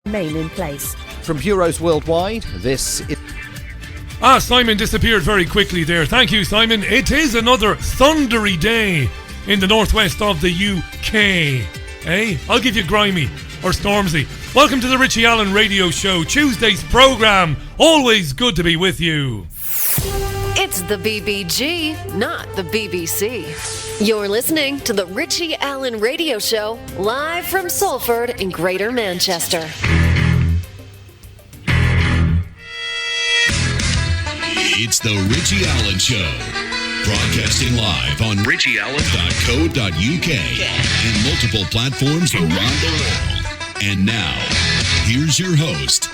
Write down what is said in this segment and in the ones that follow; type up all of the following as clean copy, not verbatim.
remain in place. From bureaus worldwide, this is... Simon disappeared very quickly there. Thank you, Simon. It is another thundery day in the northwest of the UK. I'll give you grimy or stormsy. Welcome to the Richie Allen Radio Show, Tuesday's programme. Always good to be with you. It's the BBG, not the BBC. You're listening to the Richie Allen Radio Show, live from Salford in Greater Manchester. It's the Richie Allen Show, broadcasting live on richieallen.co.uk and multiple platforms around the world. And now, here's your host,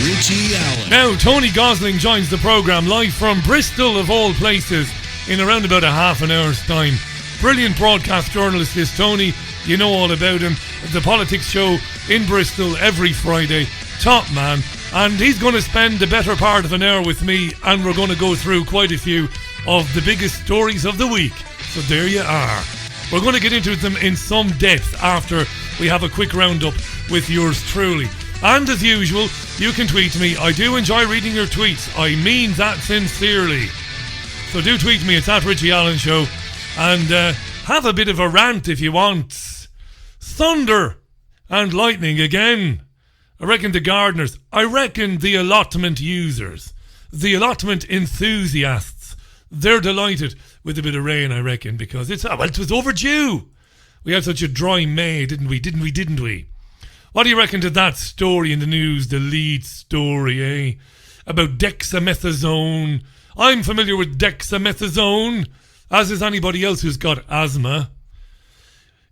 Richie Allen. Now, Tony Gosling joins the programme live from Bristol, of all places, in around about a half an hour's time. Brilliant broadcast journalist is Tony. You know all about him. The Politics Show in Bristol every Friday. Top man. And he's going to spend the better part of an hour with me, and we're going to go through quite a few of the biggest stories of the week. So there you are. We're going to get into them in some depth after we have a quick roundup with yours truly. And as usual, you can tweet me. I do enjoy reading your tweets. I mean that sincerely. So do tweet me. It's at Richie Allen Show. And have a bit of a rant if you want. Thunder and lightning again. I reckon the gardeners, I reckon the allotment users, the allotment enthusiasts, they're delighted with a bit of rain, I reckon, because it was overdue. We had such a dry May, didn't we? What do you reckon to that story in the news, the lead story, about dexamethasone? I'm familiar with dexamethasone, as is anybody else who's got asthma.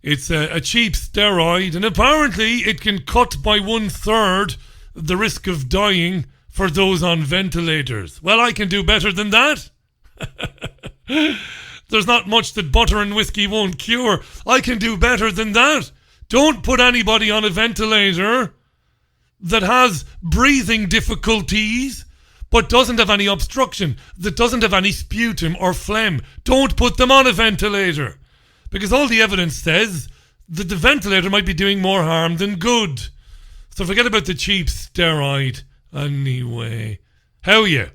It's a cheap steroid, and apparently it can cut by 1/3 the risk of dying for those on ventilators. Well, I can do better than that. There's not much that butter and whiskey won't cure. I can do better than that. Don't put anybody on a ventilator that has breathing difficulties but doesn't have any obstruction, that doesn't have any sputum or phlegm. Don't put them on a ventilator. Because all the evidence says that the ventilator might be doing more harm than good. So forget about the cheap steroid. Anyway, how are you?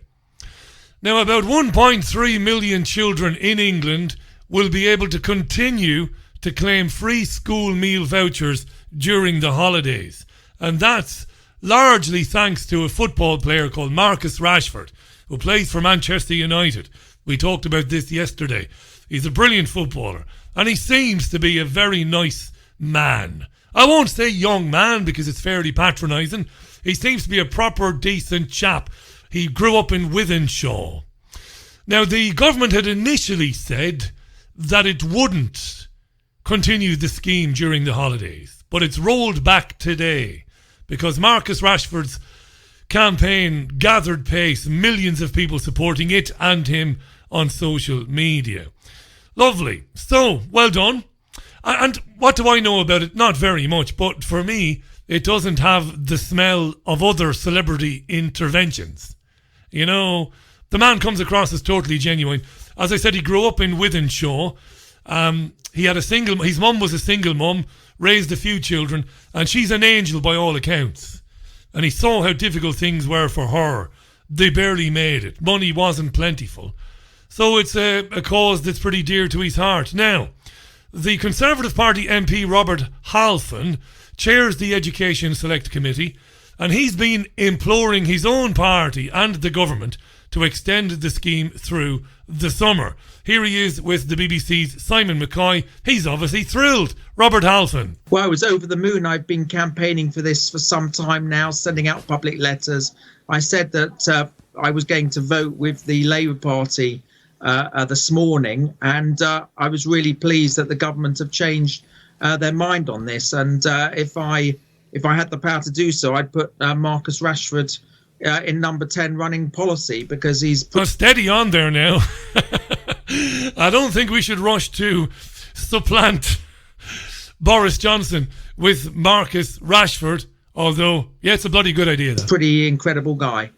Now, about 1.3 million children in England will be able to continue to claim free school meal vouchers during the holidays. And that's largely thanks to a football player called Marcus Rashford, who plays for Manchester United. We talked about this yesterday. He's a brilliant footballer. And he seems to be a very nice man. I won't say young man because it's fairly patronising. He seems to be a proper decent chap. He grew up in Wythenshawe. Now, the government had initially said that it wouldn't continue the scheme during the holidays. But it's rolled back today because Marcus Rashford's campaign gathered pace. Millions of people supporting it and him on social media. Lovely. So, well done. And what do I know about it? Not very much, but for me, it doesn't have the smell of other celebrity interventions. You know, the man comes across as totally genuine. As I said, he grew up in Wythenshawe. He had his mum was a single mum, raised a few children, and she's an angel by all accounts. And he saw how difficult things were for her. They barely made it. Money wasn't plentiful. So it's a cause that's pretty dear to his heart. Now, the Conservative Party MP Robert Halfon chairs the Education Select Committee, and he's been imploring his own party and the government to extend the scheme through the summer. Here he is with the BBC's Simon McCoy. He's obviously thrilled. Robert Halfon. Well, I was over the moon. I've been campaigning for this for some time now, sending out public letters. I said that I was going to vote with the Labour Party this morning, and I was really pleased that the government have changed their mind on this. And if I had the power to do so, I'd put Marcus Rashford in number 10 running policy, because he's steady on there now. I don't think we should rush to supplant Boris Johnson with Marcus Rashford, although, yeah, it's a bloody good idea, though. Pretty incredible guy.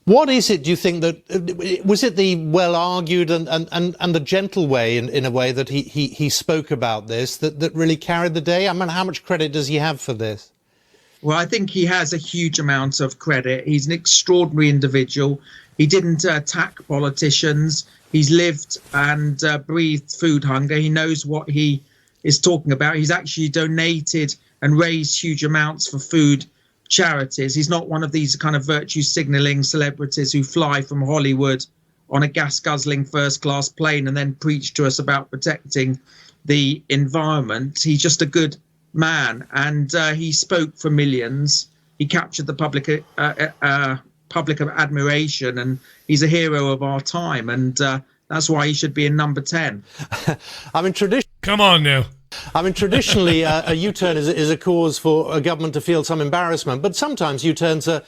What is it, do you think, that was it the well-argued and the gentle way, in a way that he spoke about this, that really carried the day? I mean, how much credit does he have for this? Well, I think he has a huge amount of credit. He's an extraordinary individual. He didn't attack politicians. He's lived and breathed food hunger. He knows what he is talking about. He's actually donated and raised huge amounts for food charities. He's not one of these kind of virtue signaling celebrities who fly from Hollywood on a gas-guzzling first-class plane and then preach to us about protecting the environment. He's just a good man, and he spoke for millions. He captured the public admiration, and he's a hero of our time, and that's why he should be in number 10. I mean, Come on now. I mean, traditionally, a U-turn is a cause for a government to feel some embarrassment, but sometimes U-turns are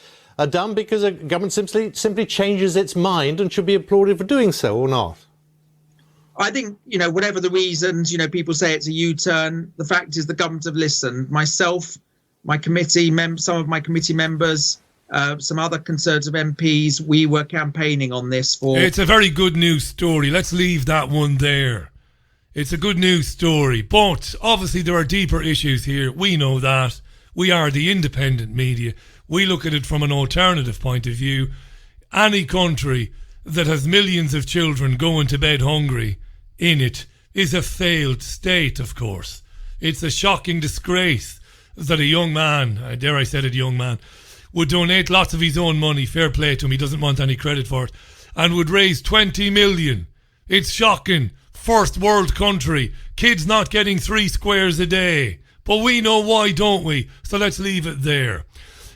done because a government simply changes its mind and should be applauded for doing so, or not? I think, whatever the reasons, people say it's a U-turn. The fact is the government have listened. Myself, my committee, some of my committee members, some other Conservative MPs, we were campaigning on this for... It's a very good news story. Let's leave that one there. It's a good news story, but obviously there are deeper issues here. We know that. We are the independent media. We look at it from an alternative point of view. Any country that has millions of children going to bed hungry in it is a failed state, of course. It's a shocking disgrace that a young man, dare I said it, young man, would donate lots of his own money, fair play to him, he doesn't want any credit for it, and would raise 20 million. It's shocking. First world country, kids not getting 3 squares a day. But we know why, don't we? So let's leave it there.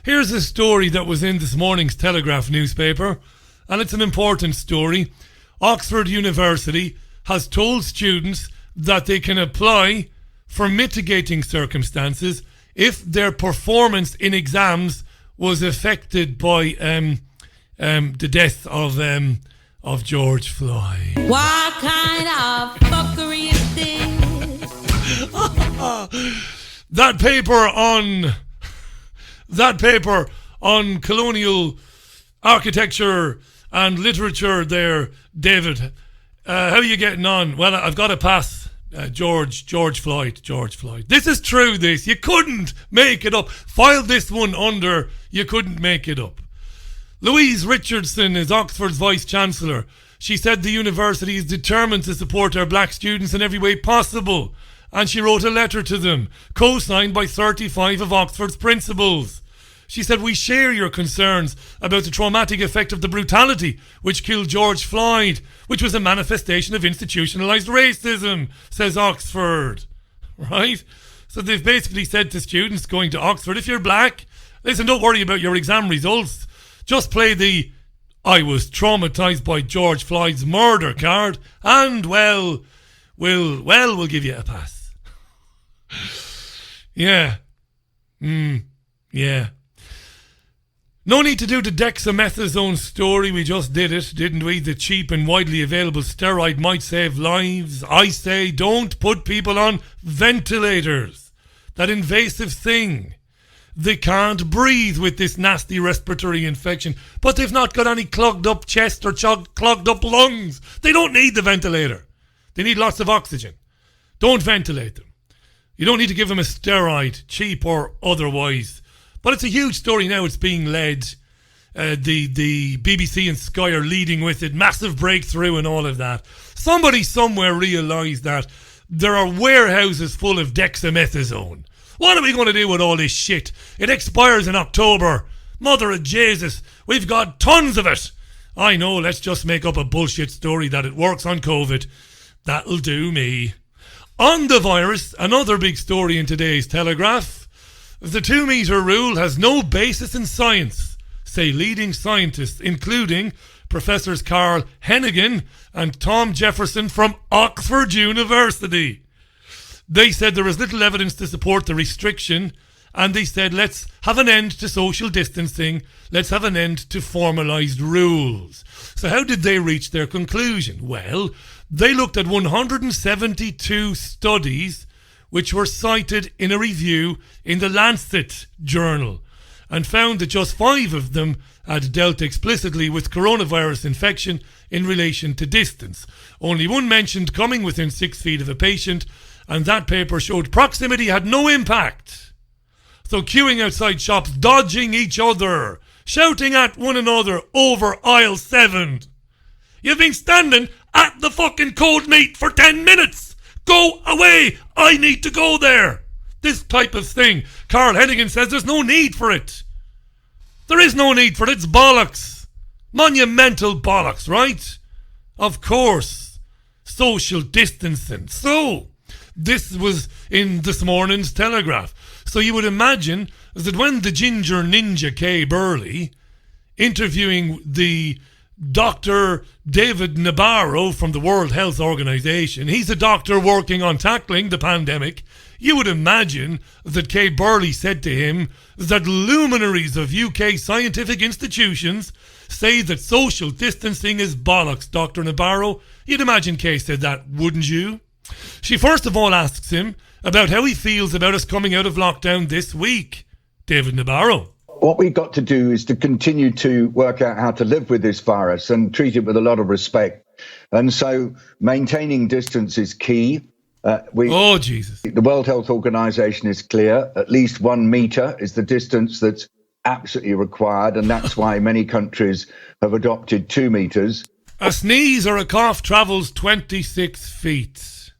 Here's a story that was in this morning's Telegraph newspaper, and it's an important story. Oxford University has told students that they can apply for mitigating circumstances if their performance in exams was affected by the death of George Floyd. What kind of fuckery is this? That paper on colonial architecture and literature there, David. How are you getting on? Well, I've got to pass George Floyd. This is true, this. You couldn't make it up. File this one under, you couldn't make it up. Louise Richardson is Oxford's Vice-Chancellor. She said the university is determined to support our black students in every way possible. And she wrote a letter to them, co-signed by 35 of Oxford's principals. She said, we share your concerns about the traumatic effect of the brutality which killed George Floyd, which was a manifestation of institutionalised racism, says Oxford. Right? So they've basically said to students going to Oxford, if you're black, listen, don't worry about your exam results. Just play the I was traumatised by George Floyd's murder card and, we'll give you a pass. Yeah. Yeah. No need to do the dexamethasone story. We just did it, didn't we? The cheap and widely available steroid might save lives. I say don't put people on ventilators. That invasive thing. They can't breathe with this nasty respiratory infection, but they've not got any clogged up chest or clogged up lungs. They don't need the ventilator. They need lots of oxygen. Don't ventilate them. You don't need to give them a steroid, cheap or otherwise. But it's a huge story now. It's being led. The BBC and Sky are leading with it. Massive breakthrough and all of that. Somebody somewhere realised that there are warehouses full of dexamethasone. What are we going to do with all this shit? It expires in October. Mother of Jesus, we've got tons of it. I know, let's just make up a bullshit story that it works on COVID. That'll do me. On the virus, another big story in today's Telegraph. The 2-metre rule has no basis in science, say leading scientists, including Professors Carl Hennigan and Tom Jefferson from Oxford University. They said there is little evidence to support the restriction, and they said let's have an end to social distancing, let's have an end to formalised rules. So how did they reach their conclusion? Well, they looked at 172 studies which were cited in a review in the Lancet journal, and found that just 5 of them had dealt explicitly with coronavirus infection in relation to distance. Only one mentioned coming within 6 feet of a patient, and that paper showed proximity had no impact. So queuing outside shops, dodging each other, shouting at one another over aisle 7. You've been standing at the fucking cold meat for 10 minutes. Go away. I need to go there. This type of thing. Carl Hennigan says there's no need for it. There is no need for it. It's bollocks. Monumental bollocks, right? Of course. Social distancing. So, this was in this morning's Telegraph. So you would imagine that when the ginger ninja Kay Burley interviewing the Dr. David Nabarro from the World Health Organization, he's a doctor working on tackling the pandemic, you would imagine that Kay Burley said to him that luminaries of UK scientific institutions say that social distancing is bollocks, Dr. Nabarro. You'd imagine Kay said that, wouldn't you? She first of all asks him about how he feels about us coming out of lockdown this week. David Nabarro. What we've got to do is to continue to work out how to live with this virus and treat it with a lot of respect. And so maintaining distance is key. Oh, Jesus. The World Health Organization is clear. At least 1 meter is the distance that's absolutely required. And that's why many countries have adopted 2 meters. A sneeze or a cough travels 26 feet.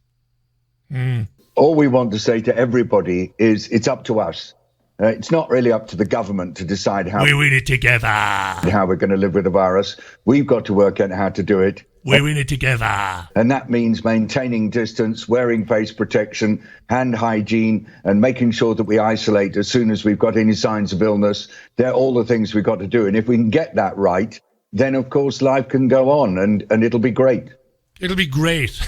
All we want to say to everybody is it's up to us. It's not really up to the government to decide how we win it together. How we're going to live with the virus. We've got to work out how to do it. We win it together. And that means maintaining distance, wearing face protection, hand hygiene, and making sure that we isolate as soon as we've got any signs of illness. They're all the things we've got to do. And if we can get that right, then, of course, life can go on and it'll be great. It'll be great.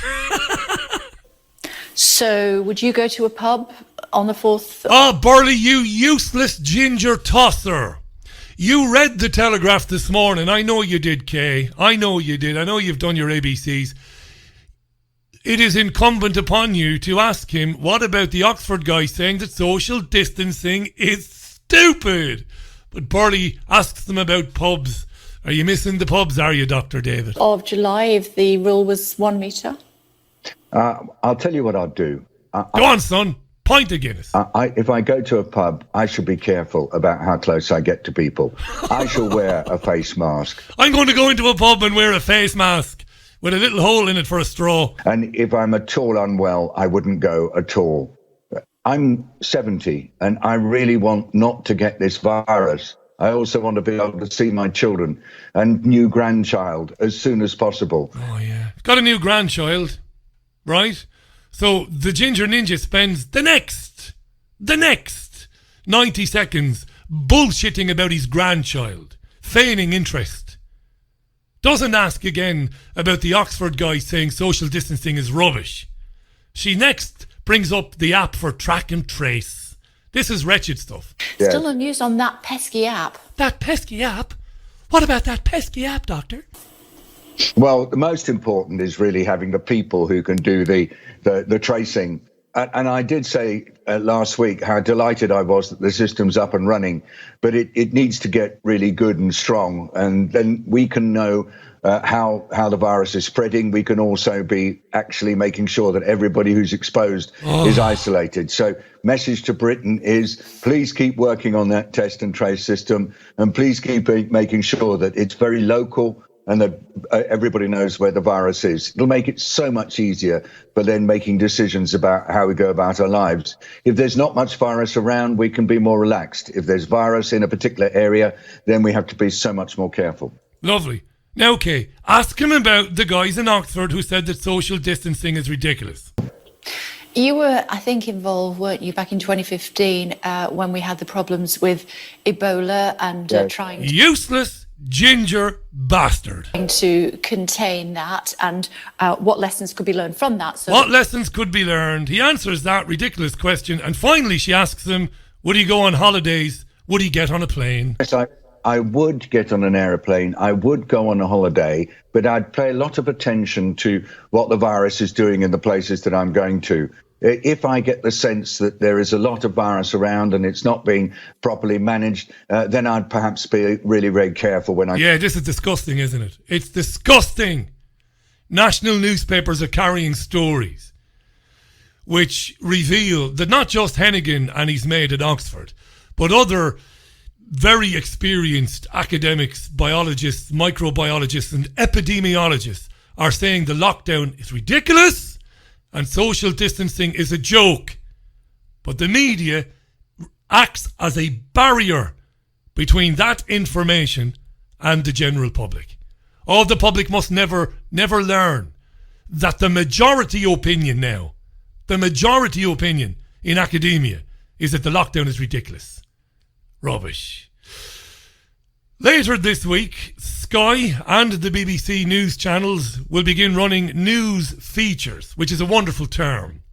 So would you go to a pub on the 4th? Oh, Burley, you useless ginger tosser. You read the Telegraph this morning. I know you did, Kay. I know you did. I know you've done your ABCs. It is incumbent upon you to ask him, what about the Oxford guy saying that social distancing is stupid? But Burley asks them about pubs. Are you missing the pubs, are you, Dr. David? Of July, if the rule was 1 metre? I'll tell you what I'll do. Go on, son. Pint of Guinness. If I go to a pub, I should be careful about how close I get to people. I shall wear a face mask. I'm going to go into a pub and wear a face mask with a little hole in it for a straw. And if I'm at all unwell, I wouldn't go at all. I'm 70 and I really want not to get this virus. I also want to be able to see my children and new grandchild as soon as possible. Oh, yeah. Got a new grandchild, right? So the Ginger Ninja spends the next 90 seconds bullshitting about his grandchild, feigning interest. Doesn't ask again about the Oxford guy saying social distancing is rubbish. She next brings up the app for track and trace. This is wretched stuff. Yes. Still no news on that pesky app. That pesky app? What about that pesky app, Doctor? Well, the most important is really having the people who can do the tracing. And I did say last week how delighted I was that the system's up and running, but it needs to get really good and strong. And then we can know how the virus is spreading. We can also be actually making sure that everybody who's exposed is isolated. So message to Britain is please keep working on that test and trace system, and please keep making sure that it's very local and that everybody knows where the virus is. It'll make it so much easier for then making decisions about how we go about our lives. If there's not much virus around, we can be more relaxed. If there's virus in a particular area, then we have to be so much more careful. Lovely. Now, okay, ask him about the guys in Oxford who said that social distancing is ridiculous. You were, I think, involved, weren't you, back in 2015 when we had the problems with Ebola and trying Useless ginger bastard. to contain that, and what lessons could be learned from that. So What lessons could be learned? He answers that ridiculous question, and finally she asks him, would he go on holidays? Would he get on a plane? Yes, I would get on an aeroplane. I would go on a holiday, but I'd pay a lot of attention to what the virus is doing in the places that I'm going to. If I get the sense that there is a lot of virus around and it's not being properly managed, then I'd perhaps be really very careful when I... Yeah, this is disgusting, isn't it? It's disgusting. National newspapers are carrying stories which reveal that not just Hennigan and his mate at Oxford, but other very experienced academics, biologists, microbiologists and epidemiologists are saying the lockdown is ridiculous and social distancing is a joke. But the media acts as a barrier between that information and the general public. All the public must never learn that the majority opinion now, the majority opinion in academia is that the lockdown is ridiculous. Rubbish. Later this week, Sky and the BBC news channels will begin running news features, which is a wonderful term,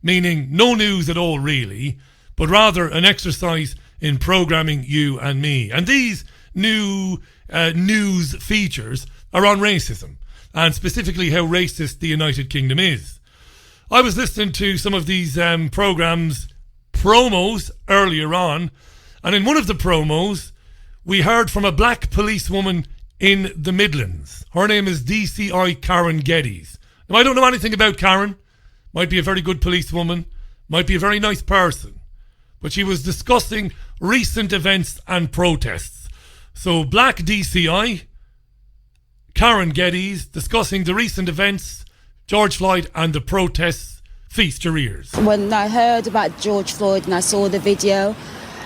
meaning no news at all really, but rather an exercise in programming you and me. And these new news features are on racism, and specifically how racist the United Kingdom is. I was listening to some of these programmes, promos, earlier on, and in one of the promos, we heard from a black policewoman in the Midlands. Her name is DCI Karen Geddes. Now, I don't know anything about Karen. Might be a very good policewoman, might be a very nice person, but she was discussing recent events and protests. So, black DCI Karen Geddes discussing the recent events, George Floyd and the protests. Feast your ears. When I heard about George Floyd and I saw the video,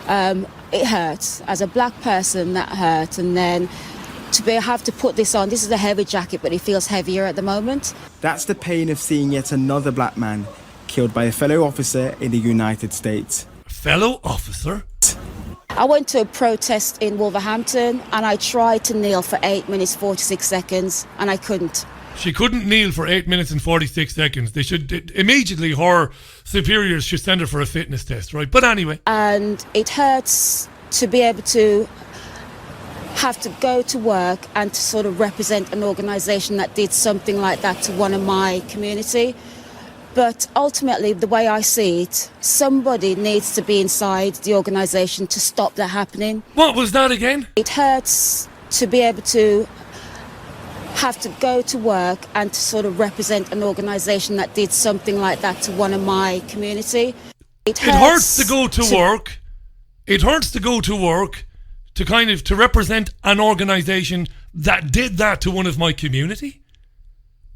it hurts. As a black person, that hurt. And then have to put this on, this is a heavy jacket, but it feels heavier at the moment. That's the pain of seeing yet another black man killed by a fellow officer in the United States. Fellow officer? I went to a protest in Wolverhampton and I tried to kneel for 8 minutes 46 seconds and I couldn't. She couldn't kneel for 8 minutes and 46 seconds. They should immediately, her superiors should send her for a fitness test, right? But anyway. And it hurts to be able to have to go to work and to sort of represent an organisation that did something like that to one of my community. But ultimately, the way I see it, somebody needs to be inside the organisation to stop that happening. What was that again? It hurts to be able to have to go to work and to sort of represent an organisation that did something like that to one of my community. It hurts to go to work. It hurts to go to work to represent an organisation that did that to one of my community.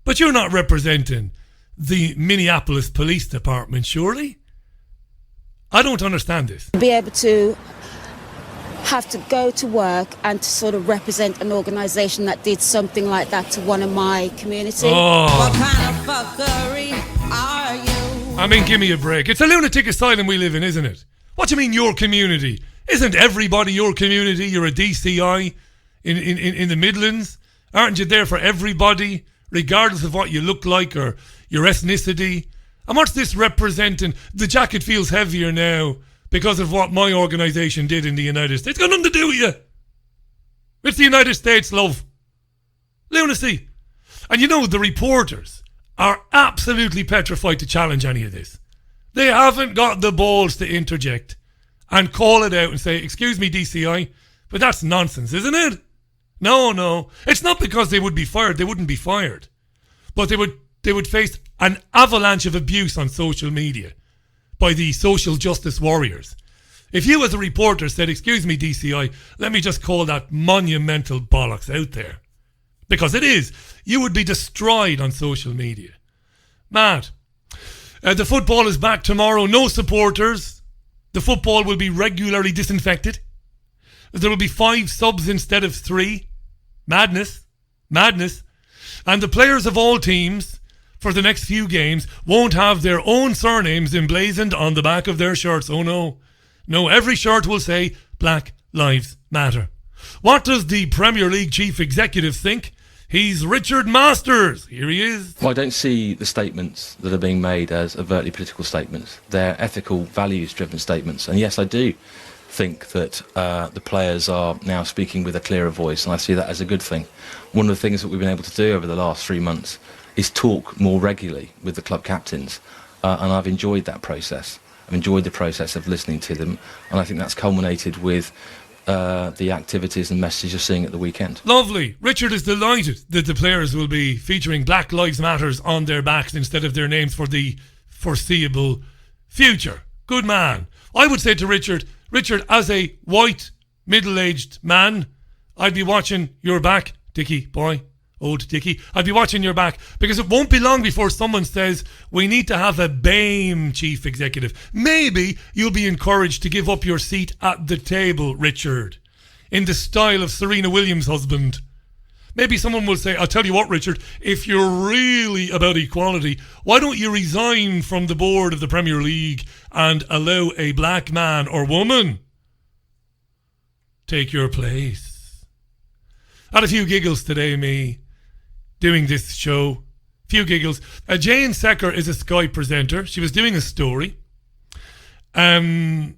But you're not representing the Minneapolis Police Department, surely? I don't understand this. Be able to have to go to work and to sort of represent an organisation that did something like that to one of my community. Oh. What kind of fuckery are you? I mean, give me a break. It's a lunatic asylum we live in, isn't it? What do you mean your community? Isn't everybody your community? You're a DCI in the Midlands. Aren't you there for everybody, regardless of what you look like or your ethnicity? And what's this representing? The jacket feels heavier now because of what my organisation did in the United States. It's got nothing to do with you. It's the United States, love. Lunacy. And you know, the reporters are absolutely petrified to challenge any of this. They haven't got the balls to interject and call it out and say, excuse me, DCI, but that's nonsense, isn't it? No. It's not because they would be fired. They wouldn't be fired. But they would face an avalanche of abuse on social media by the social justice warriors. If you as a reporter said, excuse me, DCI, let me just call that monumental bollocks out there. Because it is. You would be destroyed on social media. Mad. The football is back tomorrow. No supporters. The football will be regularly disinfected. There will be 5 subs instead of 3. Madness. And the players of all teams for the next few games won't have their own surnames emblazoned on the back of their shirts. Oh no. No, every shirt will say Black Lives Matter. What does the Premier League chief executive think? He's Richard Masters. Here he is. Well, I don't see the statements that are being made as overtly political statements. They're ethical, values-driven statements. And yes, I do think that the players are now speaking with a clearer voice, and I see that as a good thing. One of the things that we've been able to do over the last 3 months is talk more regularly with the club captains, and I've enjoyed that process. I've enjoyed the process of listening to them, and I think that's culminated with the activities and messages you're seeing at the weekend. Lovely. Richard is delighted that the players will be featuring Black Lives Matters on their backs instead of their names for the foreseeable future. Good man. I would say to Richard, Richard, as a white, middle-aged man, I'd be watching your back, Dickie, boy. Old Dickie. I'd be watching your back, because it won't be long before someone says we need to have a BAME chief executive. Maybe you'll be encouraged to give up your seat at the table, Richard, in the style of Serena Williams' husband. Maybe someone will say, I'll tell you what, Richard, if you're really about equality, why don't you resign from the board of the Premier League and allow a black man or woman take your place? Had a few giggles today, me, doing this show. Few giggles. Jane Secker is a Skype presenter. She was doing a story. Very,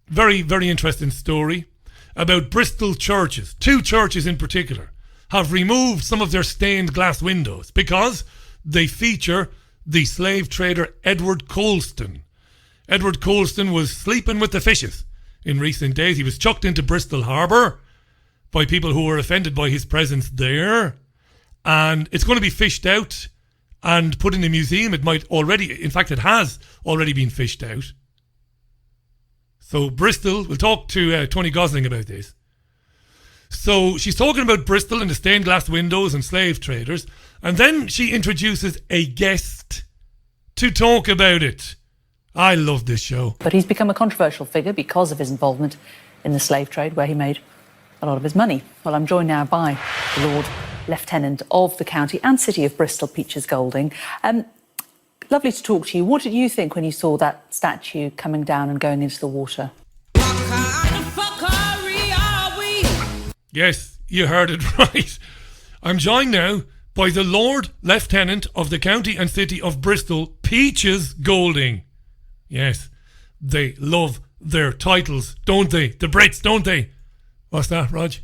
very interesting story about Bristol churches. 2 churches in particular have removed some of their stained glass windows because they feature the slave trader Edward Colston. Edward Colston was sleeping with the fishes in recent days. He was chucked into Bristol Harbour by people who were offended by his presence there. And it's going to be fished out and put in a museum. It might already, in fact, it has already been fished out. So Bristol, we'll talk to Tony Gosling about this. So she's talking about Bristol and the stained glass windows and slave traders. And then she introduces a guest to talk about it. I love this show. But he's become a controversial figure because of his involvement in the slave trade, where he made a lot of his money. Well, I'm joined now by the Lord Lieutenant of the county and city of Bristol, Peaches Golding. Lovely to talk to you. What did you think when you saw that statue coming down and going into the water? Yes, you heard it right. I'm joined now by the Lord Lieutenant of the county and city of Bristol, Peaches Golding. Yes, they love their titles, don't they? The Brits, don't they? What's that, Rog?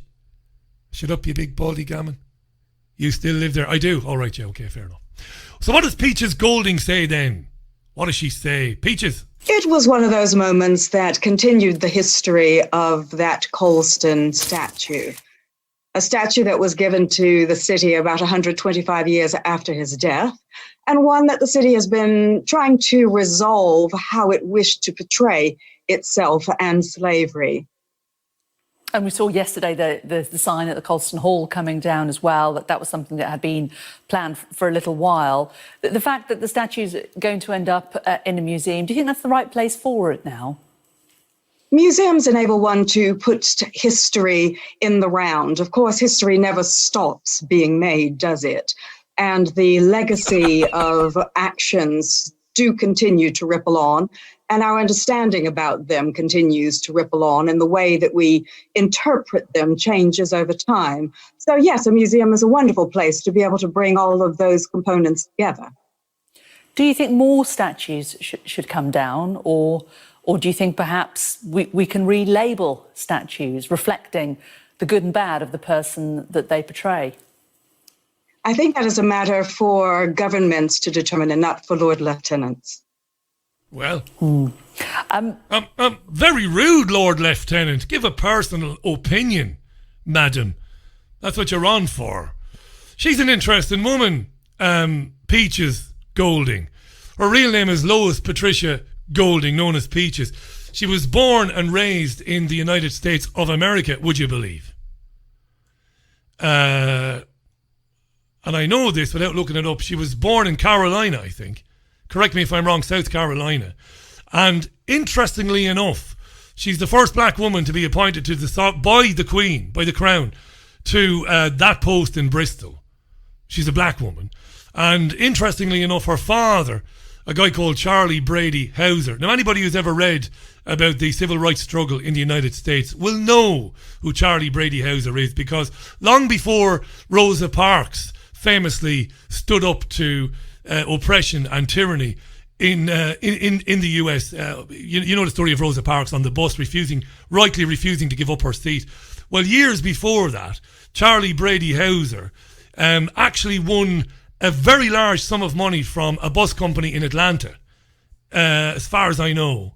Shut up, you big baldy gammon. You still live there? I do. All right, yeah, okay, fair enough. So what does Peaches Golding say then? What does she say? Peaches? It was one of those moments that continued the history of that Colston statue. A statue that was given to the city about 125 years after his death, and one that the city has been trying to resolve how it wished to portray itself and slavery. And we saw yesterday the sign at the Colston Hall coming down as well, that was something that had been planned for a little while. The fact that the statue's going to end up in a museum, do you think that's the right place for it now? Museums enable one to put history in the round. Of course, history never stops being made, does it? And the legacy of actions do continue to ripple on. And our understanding about them continues to ripple on, and the way that we interpret them changes over time. So yes, a museum is a wonderful place to be able to bring all of those components together. Do you think more statues should come down, or do you think perhaps we can relabel statues reflecting the good and bad of the person that they portray? I think that is a matter for governments to determine and not for Lord Lieutenants. Well, very rude, Lord Lieutenant. Give a personal opinion, madam. That's what you're on for. She's an interesting woman, Peaches Golding. Her real name is Lois Patricia Golding, known as Peaches. She was born and raised in the United States of America, would you believe? And I know this without looking it up. She was born in Carolina, I think. Correct me if I'm wrong, South Carolina. And interestingly enough, she's the first black woman to be appointed to by the Queen, by the Crown, to that post in Bristol. She's a black woman. And interestingly enough, her father, a guy called Charlie Brady Houser. Now, anybody who's ever read about the civil rights struggle in the United States will know who Charlie Brady Houser is, because long before Rosa Parks famously stood up to oppression and tyranny in the US. You know the story of Rosa Parks on the bus rightly refusing to give up her seat. Well, years before that, Charlie Brady Houser actually won a very large sum of money from a bus company in Atlanta, as far as I know,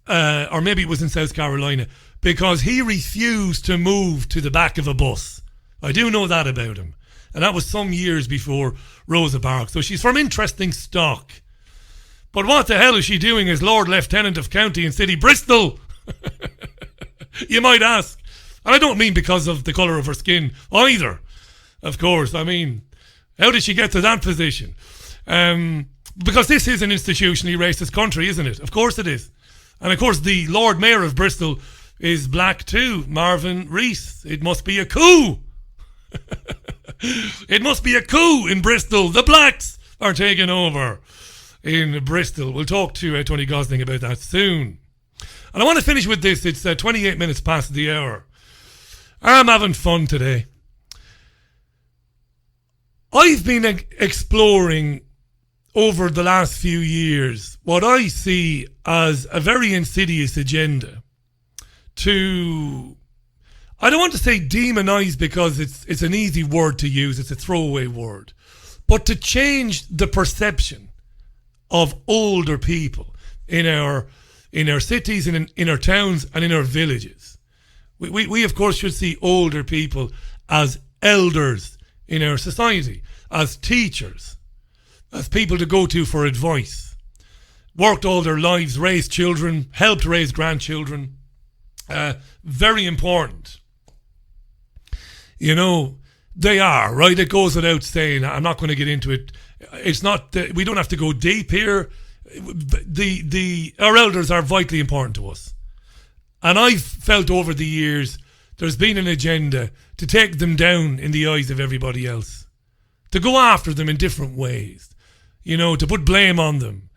or maybe it was in South Carolina, because he refused to move to the back of a bus. I do know that about him. And that was some years before Rosa Parks. So she's from interesting stock. But what the hell is she doing as Lord Lieutenant of County and City Bristol? You might ask. And I don't mean because of the colour of her skin either, of course. I mean, how did she get to that position? Because this is an institutionally racist country, isn't it? Of course it is. And of course the Lord Mayor of Bristol is black too, Marvin Rees. It must be a coup. It must be a coup in Bristol. The blacks are taking over in Bristol. We'll talk to Tony Gosling about that soon. And I want to finish with this. It's 28 minutes past the hour. I'm having fun today. I've been exploring over the last few years what I see as a very insidious agenda to, I don't want to say demonize because it's an easy word to use, it's a throwaway word, but to change the perception of older people in our cities and in our towns and in our villages. We of course should see older people as elders in our society, as teachers, as people to go to for advice. Worked all their lives, raised children, helped raise grandchildren. Very important. You know, they are, right? It goes without saying. I'm not going to get into it. It's not, we don't have to go deep here. Our elders are vitally important to us. And I've felt over the years there's been an agenda to take them down in the eyes of everybody else. To go after them in different ways. You know, to put blame on them.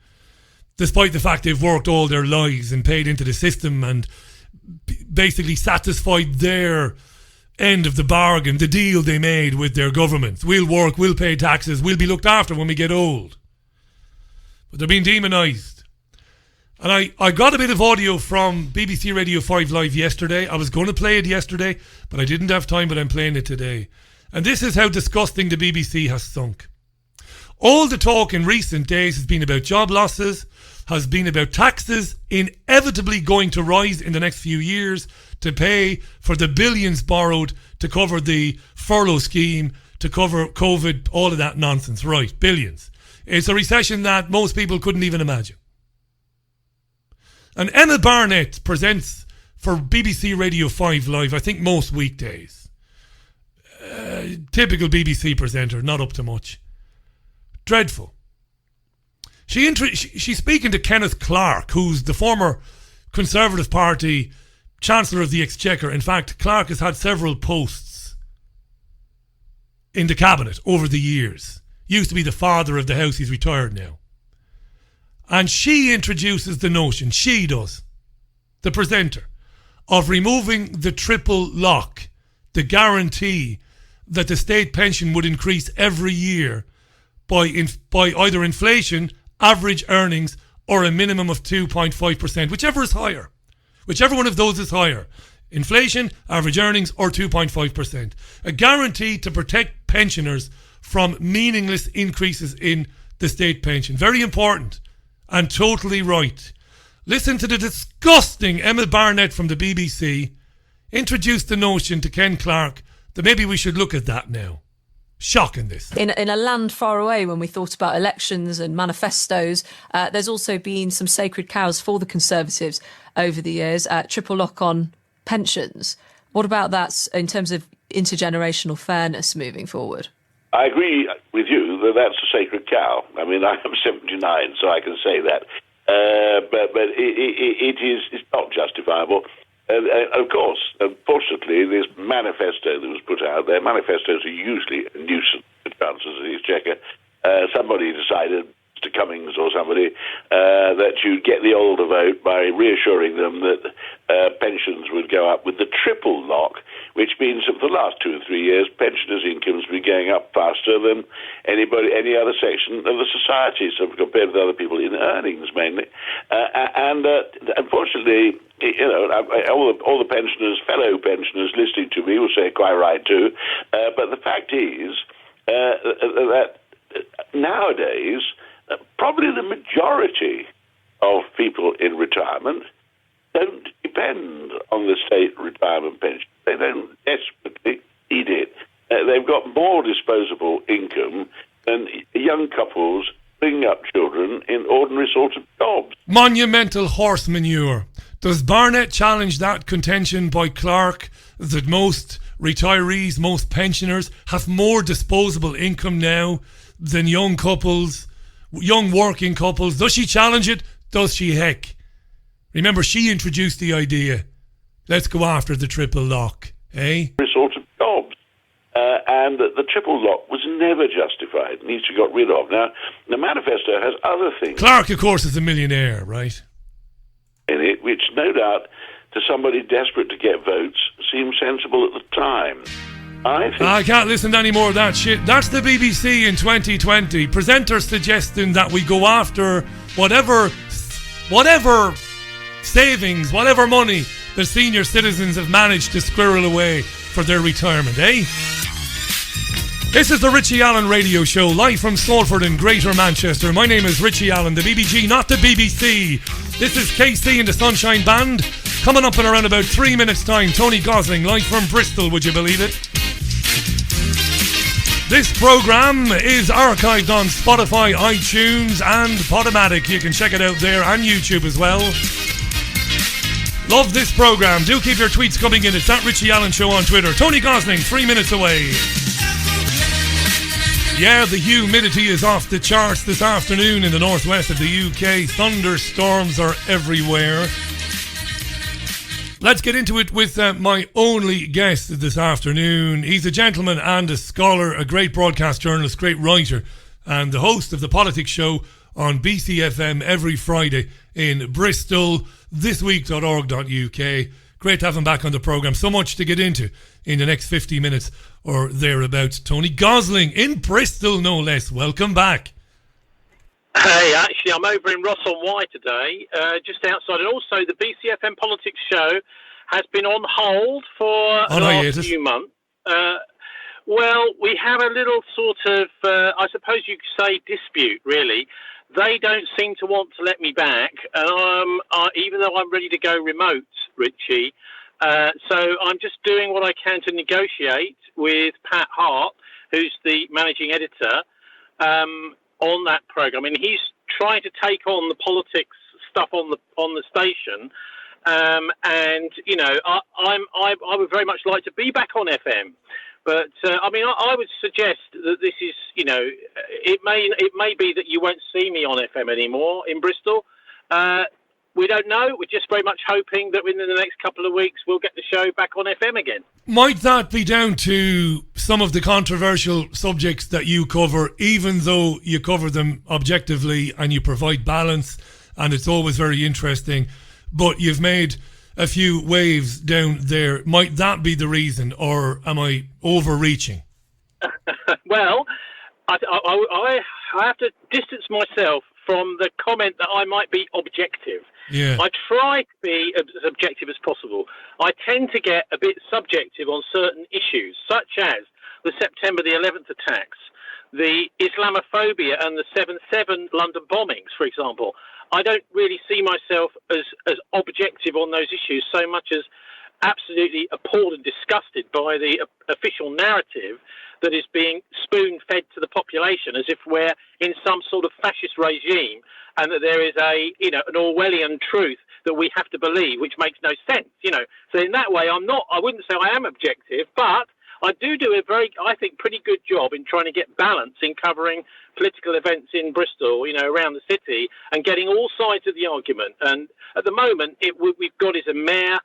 Despite the fact they've worked all their lives and paid into the system and basically satisfied their end of the bargain, the deal they made with their governments. We'll work, we'll pay taxes, we'll be looked after when we get old. But they're being demonised. And I got a bit of audio from BBC Radio 5 Live yesterday. I was going to play it yesterday, but I didn't have time, but I'm playing it today. And this is how disgusting the BBC has sunk. All the talk in recent days has been about job losses, has been about taxes inevitably going to rise in the next few years to pay for the billions borrowed to cover the furlough scheme, to cover COVID, all of that nonsense. Right, billions. It's a recession that most people couldn't even imagine. And Emma Barnett presents for BBC Radio 5 Live, I think most weekdays. Typical BBC presenter, not up to much. Dreadful. She's speaking to Kenneth Clarke, who's the former Conservative Party Chancellor of the Exchequer. In fact, Clarke has had several posts in the cabinet over the years. Used to be the father of the house, he's retired now. And she introduces the notion, she does, the presenter, of removing the triple lock, the guarantee that the state pension would increase every year by either inflation, average earnings, or a minimum of 2.5%, whichever is higher. Whichever one of those is higher. Inflation, average earnings, or 2.5%. A guarantee to protect pensioners from meaningless increases in the state pension. Very important and totally right. Listen to the disgusting Emma Barnett from the BBC introduce the notion to Ken Clarke that maybe we should look at that now. Shocking, this. In a land far away, when we thought about elections and manifestos, there's also been some sacred cows for the Conservatives over the years, triple lock on pensions. What about that in terms of intergenerational fairness moving forward? I agree with you that that's a sacred cow. I mean, I am 79, so I can say that. But it's not justifiable. Of course, unfortunately, this manifesto that was put out there, manifestos are usually a nuisance to Chancellors of the Exchequer. Somebody decided, Mr. Cummings or somebody, that you'd get the older vote by reassuring them that pensions would go up with the triple lock, which means that for the last 2 or 3 years, pensioners' incomes have been going up faster than any other section of the society, so compared with other people in earnings mainly. And unfortunately, you know, all the pensioners, fellow pensioners listening to me will say quite right too. But the fact is that nowadays, probably the majority of people in retirement don't depend on the state retirement pension. They don't desperately need it. They've got more disposable income than young couples bringing up children in ordinary sorts of jobs. Monumental horse manure. Does Barnett challenge that contention by Clark that most retirees, most pensioners have more disposable income now than young couples, young working couples? Does she challenge it? Does she heck? Remember, she introduced the idea. Let's go after the triple lock, eh? Sort of jobs. And the triple lock was never justified. It needs to be got rid of. Now, the manifesto has other things. Clark, of course, is a millionaire, right? In it, which no doubt to somebody desperate to get votes seemed sensible at the time. I can't listen to any more of that shit. That's the BBC in 2020. Presenters suggesting that we go after whatever savings, whatever money the senior citizens have managed to squirrel away for their retirement, eh? This is the Richie Allen Radio Show, live from Salford in Greater Manchester. My name is Richie Allen, the BBG, not the BBC. This is KC and the Sunshine Band. Coming up in around about 3 minutes' time, Tony Gosling, live from Bristol, would you believe it? This programme is archived on Spotify, iTunes and Podomatic. You can check it out there, and YouTube as well. Love this programme. Do keep your tweets coming in. It's at Richie Allen Show on Twitter. Tony Gosling, 3 minutes away. Yeah, the humidity is off the charts this afternoon in the northwest of the UK. Thunderstorms are everywhere. Let's get into it with my only guest this afternoon. He's a gentleman and a scholar, a great broadcast journalist, great writer, and the host of the Politics Show on BCFM every Friday in Bristol, thisweek.org.uk. Great to have him back on the programme. So much to get into in the next 50 minutes or thereabouts. Tony Gosling in Bristol, no less. Welcome back. Hey, actually, I'm over in Ross on Wye today, just outside. And also, the BCFM Politics Show has been on hold for the last few months. Well, we have a little sort of, I suppose you could say, dispute, really. They don't seem to want to let me back, even though I'm ready to go remote, Richie. So I'm just doing what I can to negotiate with Pat Hart, who's the managing editor, on that programme. I mean, he's trying to take on the politics stuff on the station, and you know, I would very much like to be back on FM. But I mean, I would suggest that this is, you know, it may be that you won't see me on FM anymore in Bristol. We don't know. We're just very much hoping that within the next couple of weeks we'll get the show back on FM again. Might that be down to some of the controversial subjects that you cover, even though you cover them objectively and you provide balance, and it's always very interesting, but you've made a few waves down there? Might that be the reason, or am I overreaching? Well, I have to distance myself from the comment that I might be objective. Yeah. I try to be as objective as possible. I tend to get a bit subjective on certain issues, such as the September the 11th attacks, the Islamophobia and the 7/7 London bombings, for example. I don't really see myself as objective on those issues so much as absolutely appalled and disgusted by the official narrative that is being spoon-fed to the population as if we're in some sort of fascist regime and that there is an Orwellian truth that we have to believe, which makes no sense, you know. So in that way, I wouldn't say I am objective, but I do a very, I think, pretty good job in trying to get balance in covering political events in Bristol, you know, around the city, and getting all sides of the argument. And at the moment, we've got is a mayor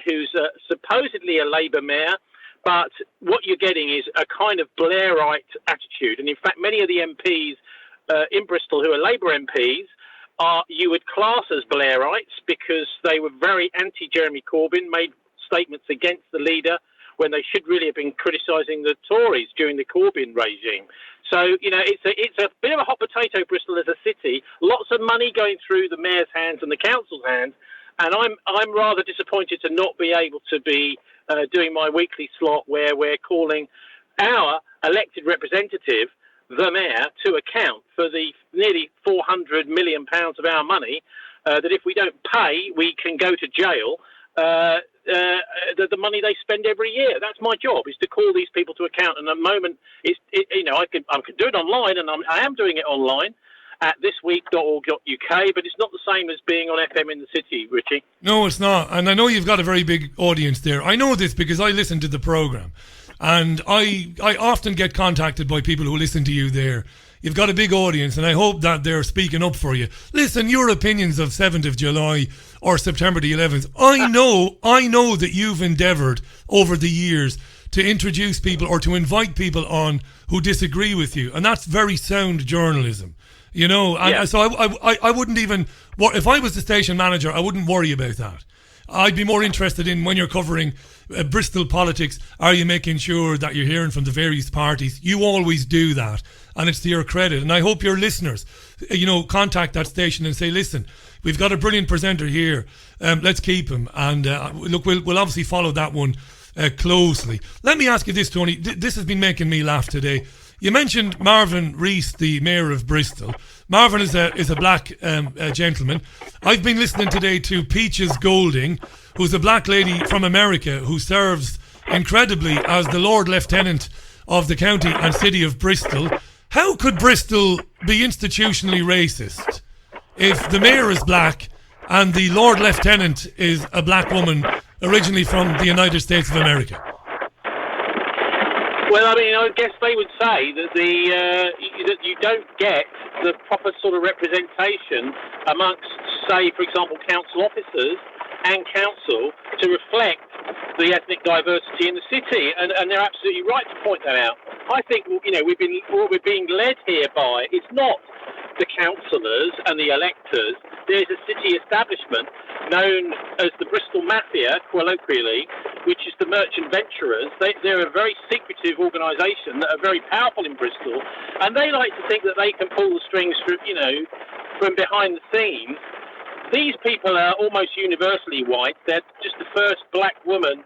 who's supposedly a Labour mayor, but what you're getting is a kind of Blairite attitude. And in fact, many of the MPs in Bristol who are Labour MPs you would class as Blairites because they were very anti-Jeremy Corbyn, made statements against the leader when they should really have been criticising the Tories during the Corbyn regime. So, you know, it's a bit of a hot potato, Bristol, as a city. Lots of money going through the mayor's hands and the council's hands, and I'm rather disappointed to not be able to be doing my weekly slot where we're calling our elected representative, the mayor, to account for the nearly £400 million of our money that if we don't pay, we can go to jail. The money they spend every year. That's my job, is to call these people to account. And at the moment, I can do it online, and I am doing it online. at thisweek.org.uk, but it's not the same as being on FM in the city, Richie. No, it's not. And I know you've got a very big audience there. I know this because I listen to the programme. And I often get contacted by people who listen to you there. You've got a big audience, and I hope that they're speaking up for you. Listen, your opinions of 7th of July or September the 11th, I know that you've endeavoured over the years to introduce people or to invite people on who disagree with you, and that's very sound journalism. You know, and so I wouldn't even, if I was the station manager, I wouldn't worry about that. I'd be more interested in, when you're covering Bristol politics, are you making sure that you're hearing from the various parties? You always do that, and it's to your credit. And I hope your listeners, contact that station and say, listen, we've got a brilliant presenter here. Let's keep him. And look, we'll obviously follow that one closely. Let me ask you this, Tony. This has been making me laugh today. You mentioned Marvin Rees, the mayor of Bristol. Marvin is a black gentleman. I've been listening today to Peaches Golding, who's a black lady from America who serves incredibly as the Lord Lieutenant of the county and city of Bristol. How could Bristol be institutionally racist if the mayor is black and the Lord Lieutenant is a black woman originally from the United States of America? Well, I mean, I guess they would say that that you don't get the proper sort of representation amongst, say, for example, council officers and council to reflect the ethnic diversity in the city, and they're absolutely right to point that out. I think what we're being led here by is not the councillors and the electors. There's a city establishment known as the Bristol Mafia, colloquially, which is the merchant venturers. They're a very secretive organisation that are very powerful in Bristol, and they like to think that they can pull the strings from behind the scenes. These people are almost universally white. They're just the first black woman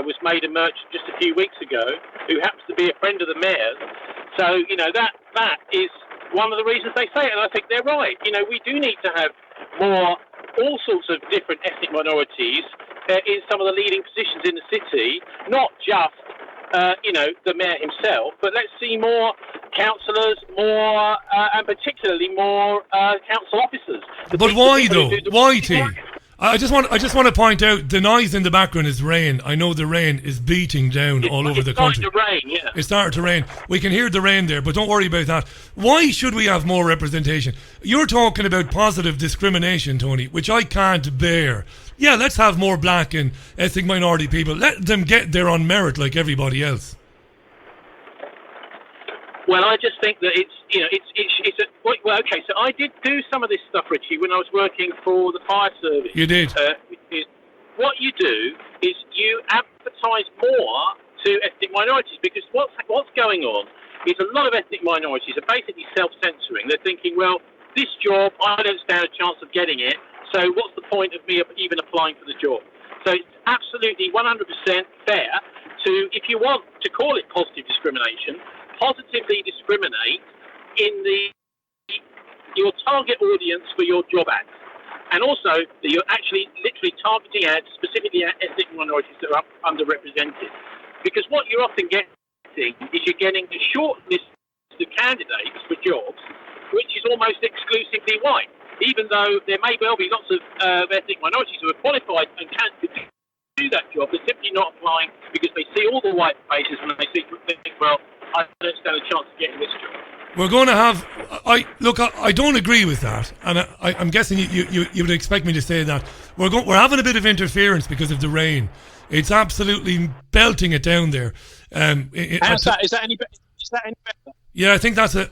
was made a merchant just a few weeks ago, who happens to be a friend of the mayor's. So, that is one of the reasons they say it, and I think they're right. We do need to have all sorts of different ethnic minorities in some of the leading positions in the city, not just, the mayor himself, but let's see more councillors, more, and particularly more council officers. But why though? Why, T? I just want to point out the noise in the background is rain. I know the rain is beating down all over the country. It's starting to rain, yeah. It's starting to rain. We can hear the rain there, but don't worry about that. Why should we have more representation? You're talking about positive discrimination, Tony, which I can't bear. Yeah, let's have more black and ethnic minority people. Let them get there on merit like everybody else. Well, I just think that okay, so I did do some of this stuff, Richie, when I was working for the fire service. You did. What you do is you advertise more to ethnic minorities, because what's going on is a lot of ethnic minorities are basically self-censoring. They're thinking, well, this job, I don't stand a chance of getting it, so what's the point of me even applying for the job? So it's absolutely 100% fair to, if you want to call it positive discrimination, positively discriminate in your target audience for your job ads. And also that you're actually literally targeting ads specifically at ethnic minorities that are underrepresented. Because what you're often getting is you're getting a short list of candidates for jobs which is almost exclusively white, even though there may well be lots of ethnic minorities who are qualified and can do that job. They're simply not applying because they see all the white faces and they think, well, I don't stand a chance of getting this job. We're going to have... I don't agree with that, and I'm guessing you would expect me to say that. We're having a bit of interference because of the rain. It's absolutely belting it down there. How's that? Is that any better? Yeah, I think that's a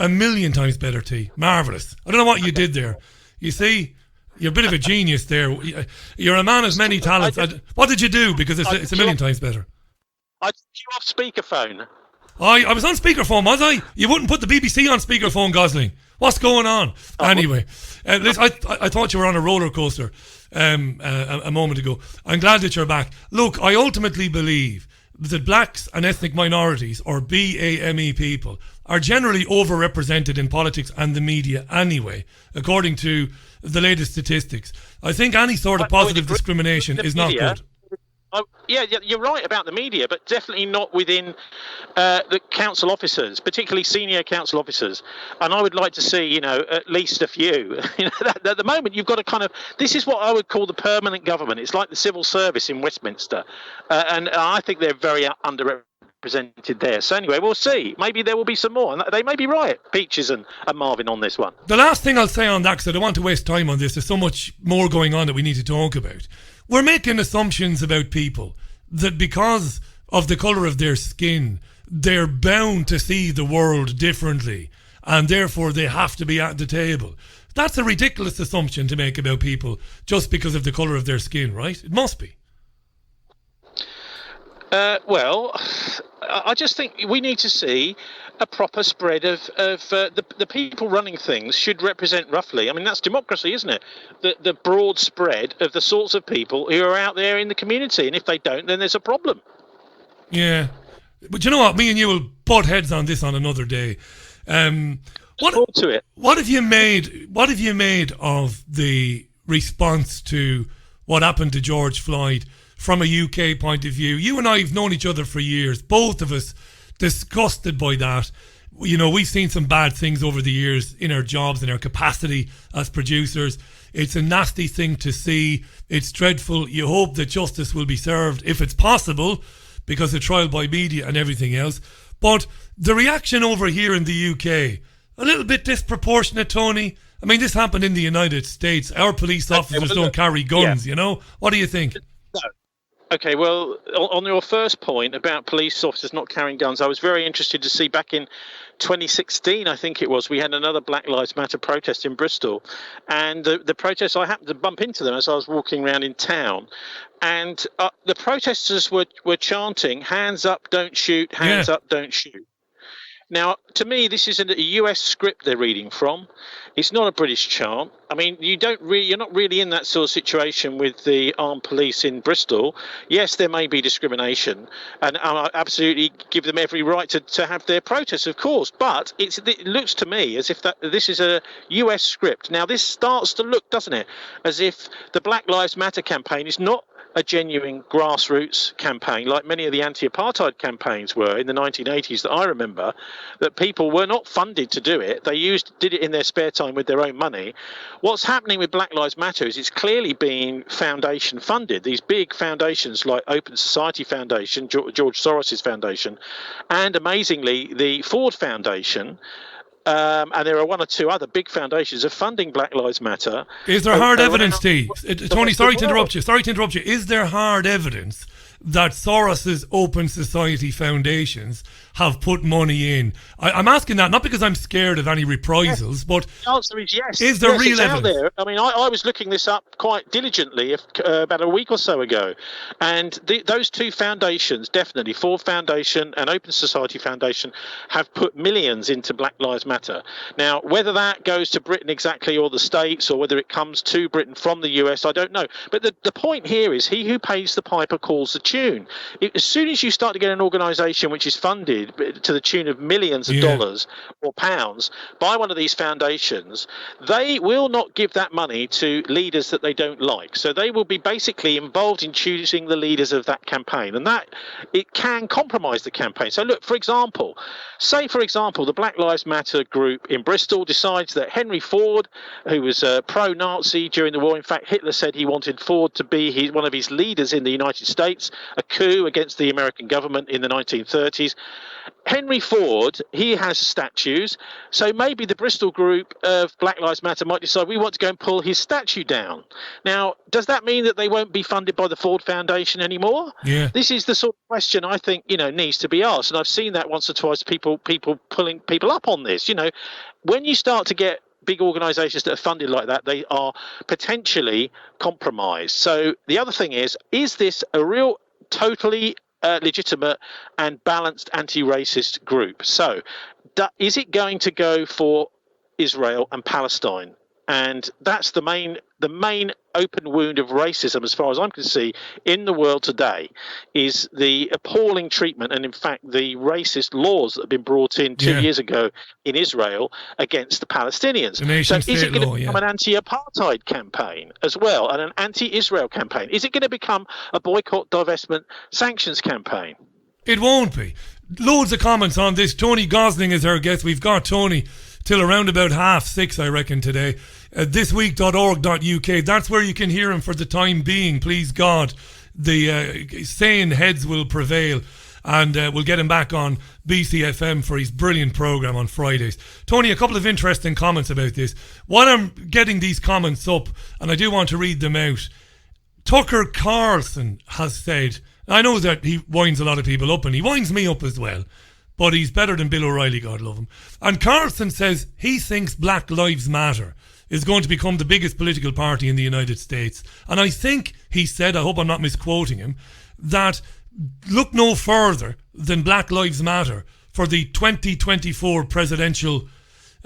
million times better, T. Marvellous. I don't know what you did there. You see, you're a bit of a genius there. You're a man of many talents. What did you do? Because it's a million times better. I took you off speakerphone. I was on speakerphone, was I? You wouldn't put the BBC on speakerphone, Gosling. What's going on? Anyway, listen, I thought you were on a roller coaster a moment ago. I'm glad that you're back. Look, I ultimately believe that blacks and ethnic minorities, or BAME people, are generally overrepresented in politics and the media anyway, according to the latest statistics. I think any sort of positive discrimination is not good. Yeah, you're right about the media, but definitely not within the council officers, particularly senior council officers. And I would like to see, at least a few. At the moment, you've got to kind of. This is what I would call the permanent government. It's like the civil service in Westminster, and I think they're very underrepresented there. So anyway, we'll see. Maybe there will be some more, and they may be right, Peaches and Marvin, on this one. The last thing I'll say on that, because I don't want to waste time on this, there's so much more going on that we need to talk about. We're making assumptions about people that because of the colour of their skin, they're bound to see the world differently, and therefore they have to be at the table. That's a ridiculous assumption to make about people just because of the colour of their skin, right? It must be. Well, I just think we need to see a proper spread of the people running things should represent roughly. I mean, that's democracy, isn't it? The broad spread of the sorts of people who are out there in the community. And if they don't, then there's a problem. Yeah. But you know what? Me and you will butt heads on this on another day. What have you made of the response to what happened to George Floyd from a UK point of view? You and I have known each other for years, both of us disgusted by that. We've seen some bad things over the years in our jobs, in our capacity as producers. It's a nasty thing to see. It's dreadful. You hope that justice will be served if it's possible, because of trial by media and everything else. But the reaction over here in the UK, a little bit disproportionate, Tony. I mean, this happened in the United States. Our police officers don't carry guns, What do you think? No. Okay, well, on your first point about police officers not carrying guns, I was very interested to see back in 2016, I think it was, we had another Black Lives Matter protest in Bristol. And the protests, I happened to bump into them as I was walking around in town. And the protesters were chanting, hands up, don't shoot, hands up, don't shoot. Now, to me, this is a US script they're reading from. It's not a British chant. I mean, you're not really in that sort of situation with the armed police in Bristol. Yes, there may be discrimination, and I absolutely give them every right to have their protests, of course. But it looks to me as if this is a US script. Now, this starts to look, doesn't it, as if the Black Lives Matter campaign is not a genuine grassroots campaign like many of the anti-apartheid campaigns were in the 1980s that I remember, that people were not funded to do it. They did it in their spare time with their own money. What's happening with Black Lives Matter is it's clearly being foundation funded. These big foundations like Open Society Foundation, George Soros's foundation, and amazingly the Ford Foundation, and there are one or two other big foundations of funding Black Lives Matter. Is there hard evidence, Steve? Tony, sorry to interrupt you. Is there hard evidence that Soros's Open Society foundations have put money in? I'm asking that not because I'm scared of any reprisals, but the answer is yes. Is there real it's evidence? Out there. I mean, I was looking this up quite diligently about a week or so ago, and those two foundations, definitely Ford Foundation and Open Society Foundation, have put millions into Black Lives Matter. Now, whether that goes to Britain exactly or the States, or whether it comes to Britain from the US, I don't know. But the point here is he who pays the piper calls the tune. As soon as you start to get an organisation which is funded to the tune of millions of dollars or pounds by one of these foundations, they will not give that money to leaders that they don't like. So they will be basically involved in choosing the leaders of that campaign, and that it can compromise the campaign. So look, for example, the Black Lives Matter group in Bristol decides that Henry Ford, who was pro-Nazi during the war, in fact Hitler said he wanted Ford to be one of his leaders in the United States, a coup against the American government in the 1930s. Henry Ford, he has statues, so maybe the Bristol group of Black Lives Matter might decide we want to go and pull his statue down. Now, does that mean that they won't be funded by the Ford Foundation anymore? Yeah. This is the sort of question I think, needs to be asked, and I've seen that once or twice, people pulling people up on this. When you start to get big organisations that are funded like that, they are potentially compromised. So the other thing is this a real totally legitimate and balanced anti-racist group? So is it going to go for Israel and Palestine? And that's the main the main open wound of racism, as far as I can see, in the world today is the appalling treatment and, in fact, the racist laws that have been brought in 2 years ago in Israel against the Palestinians. So is it going to become an anti-apartheid campaign as well, and an anti-Israel campaign? Is it going to become a boycott, divestment, sanctions campaign? It won't be. Loads of comments on this. Tony Gosling is our guest. We've got Tony till around about 6:30, I reckon, today. Thisweek.org.uk. That's where you can hear him for the time being. Please God, the sane heads will prevail, and we'll get him back on BCFM for his brilliant programme on Fridays. Tony, a couple of interesting comments about this. While I'm getting these comments up, and I do want to read them out, Tucker Carlson has said, I know that he winds a lot of people up, and he winds me up as well, but he's better than Bill O'Reilly, God love him. And Carlson says he thinks Black Lives Matter is going to become the biggest political party in the United States. And I think he said, I hope I'm not misquoting him, that look no further than Black Lives Matter for the 2024 presidential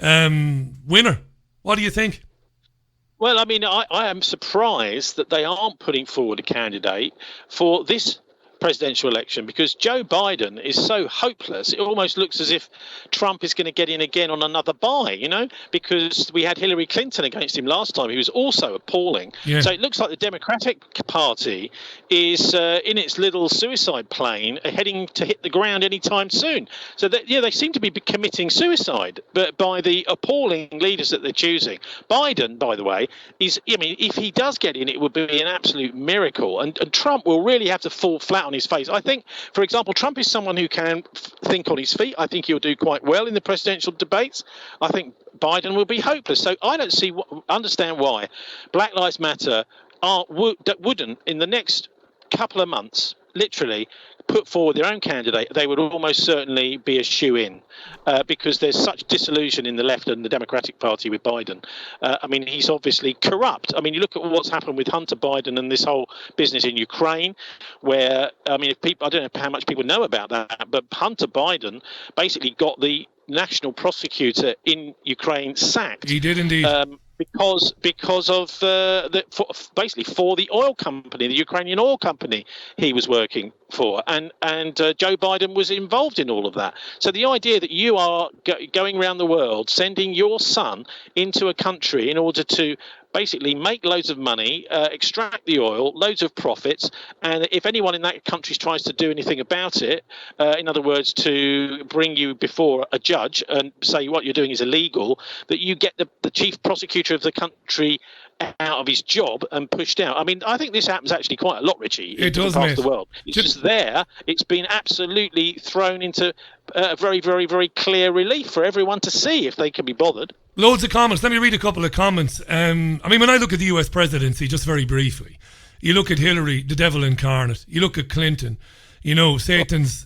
winner. What do you think? Well, I mean, I am surprised that they aren't putting forward a candidate for this presidential election, because Joe Biden is so hopeless. It almost looks as if Trump is going to get in again on another bye, because we had Hillary Clinton against him last time, who was also appalling. Yeah. So it looks like the Democratic Party is in its little suicide plane, heading to hit the ground anytime soon. So they seem to be committing suicide, but by the appalling leaders that they're choosing. Biden, by the way, if he does get in, it would be an absolute miracle, and Trump will really have to fall flat on his face. I think, for example, Trump is someone who can think on his feet. I think he'll do quite well in the presidential debates. I think Biden will be hopeless. So I don't understand why Black Lives Matter wouldn't, in the next couple of months, literally put forward their own candidate. They would almost certainly be a shoe-in because there's such disillusion in the left and the Democratic Party with Biden. He's obviously corrupt. You look at what's happened with Hunter Biden and this whole business in Ukraine, where, if people, I don't know how much people know about that, but Hunter Biden basically got the national prosecutor in Ukraine sacked. He did indeed. Because of basically for the oil company, the Ukrainian oil company he was working for, and Joe Biden was involved in all of that. So the idea that you are going around the world sending your son into a country in order to basically make loads of money, extract the oil, loads of profits, and if anyone in that country tries to do anything about it, in other words, to bring you before a judge and say what you're doing is illegal, that you get the chief prosecutor of the country out of his job and pushed out. I think this happens actually quite a lot, Richie. It does, across the world. It's just there. It's been absolutely thrown into very, very, very clear relief for everyone to see if they can be bothered. Loads of comments. Let me read a couple of comments. When I look at the US presidency, just very briefly, you look at Hillary, the devil incarnate. You look at Clinton, Satan's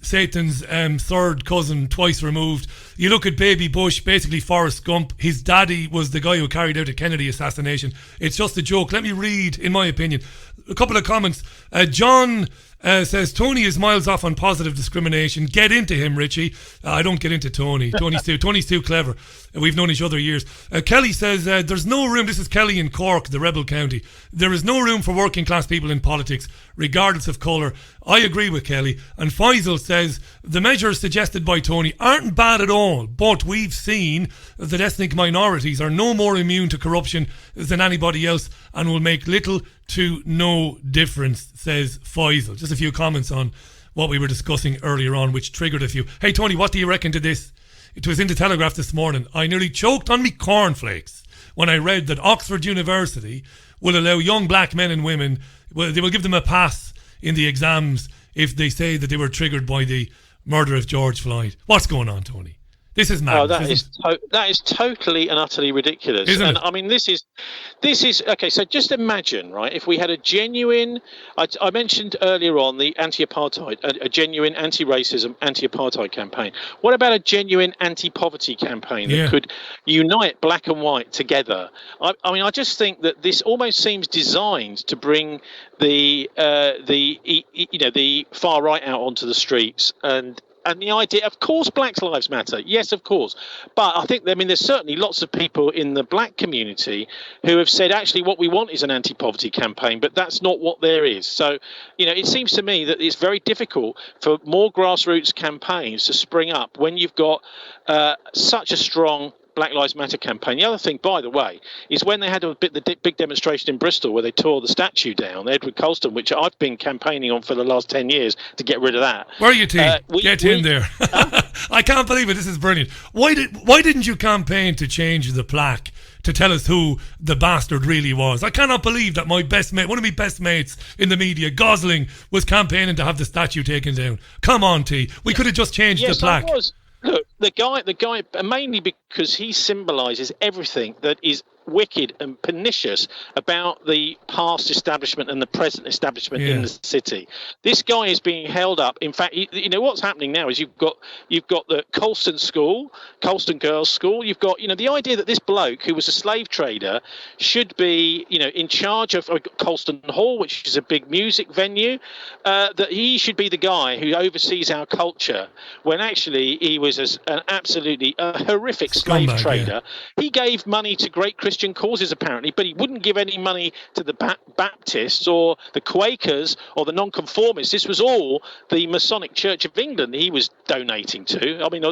third cousin, twice removed. You look at baby Bush, basically Forrest Gump. His daddy was the guy who carried out the Kennedy assassination. It's just a joke. Let me read, in my opinion, a couple of comments. John says, Tony is miles off on positive discrimination. Get into him, Richie. I don't get into Tony. Tony's too clever. We've known each other years. Kelly says, there's no room. This is Kelly in Cork, the rebel county. There is no room for working class people in politics, regardless of colour. I agree with Kelly. And Faisal says, the measures suggested by Tony aren't bad at all, but we've seen that ethnic minorities are no more immune to corruption than anybody else and will make little to no difference, says Faisal. Just a few comments on what we were discussing earlier on, which triggered a few. Hey, Tony, what do you reckon to this? It was in the Telegraph this morning. I nearly choked on me cornflakes when I read that Oxford University will allow young black men and women, they will give them a pass in the exams if they say that they were triggered by the murder of George Floyd. What's going on, Tony? This is madness. That is totally and utterly ridiculous. Isn't it? This is okay. So just imagine, right? If we had a genuine, I mentioned earlier on the anti-apartheid, a genuine anti-racism, anti-apartheid campaign. What about a genuine anti-poverty campaign that could unite black and white together? I just think that this almost seems designed to bring the far right out onto the streets and And the idea, of course, Black Lives Matter. Yes, of course. But I think, there's certainly lots of people in the black community who have said, actually, what we want is an anti-poverty campaign, but that's not what there is. So, it seems to me that it's very difficult for more grassroots campaigns to spring up when you've got such a strong Black Lives Matter campaign. The other thing, by the way, is when they had the big demonstration in Bristol where they tore the statue down, Edward Colston, which I've been campaigning on for the last 10 years to get rid of that. Where are you, T? Get in there. I can't believe it. This is brilliant. Why didn't you campaign to change the plaque to tell us who the bastard really was? I cannot believe that one of my best mates in the media, Gosling, was campaigning to have the statue taken down. Come on, T. We could have just changed the plaque. I was. Look, the guy, mainly because he symbolises everything that is wicked and pernicious about the past establishment and the present establishment in the city. This guy is being held up. In fact, what's happening now is you've got the Colston School, Colston Girls' School. You've got the idea that this bloke who was a slave trader should be in charge of Colston Hall, which is a big music venue. That he should be the guy who oversees our culture, when actually he was an absolutely horrific slave trader. Yeah. He gave money to great Christian causes apparently, but he wouldn't give any money to the Baptists or the Quakers or the Nonconformists. This was all the Masonic Church of England he was donating to. I mean,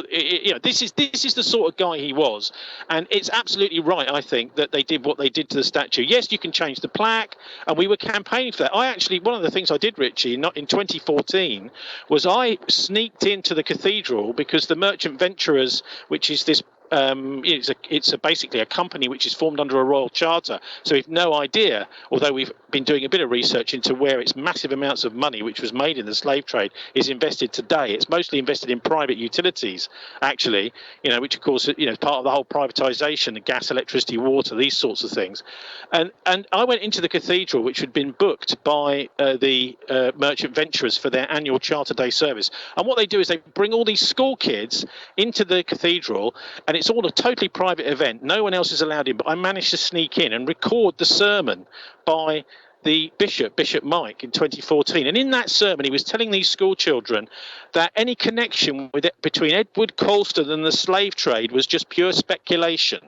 this is the sort of guy he was, and it's absolutely right, I think, that they did what they did to the statue. Yes, you can change the plaque, and we were campaigning for that. One of the things I did, Richie, in 2014, was I sneaked into the cathedral because the Merchant Venturers, which is this it's basically a company which is formed under a royal charter. So we've no idea, although we've been doing a bit of research into where its massive amounts of money, which was made in the slave trade, is invested today. It's mostly invested in private utilities, actually, which of course, is part of the whole privatisation, the gas, electricity, water, these sorts of things. And I went into the cathedral, which had been booked by the Merchant Venturers for their annual Charter Day service. And what they do is they bring all these school kids into the cathedral, and it's all a totally private event. No one else is allowed in, but I managed to sneak in and record the sermon by the Bishop Mike, in 2014. And in that sermon, he was telling these school children that any connection between Edward Colston and the slave trade was just pure speculation.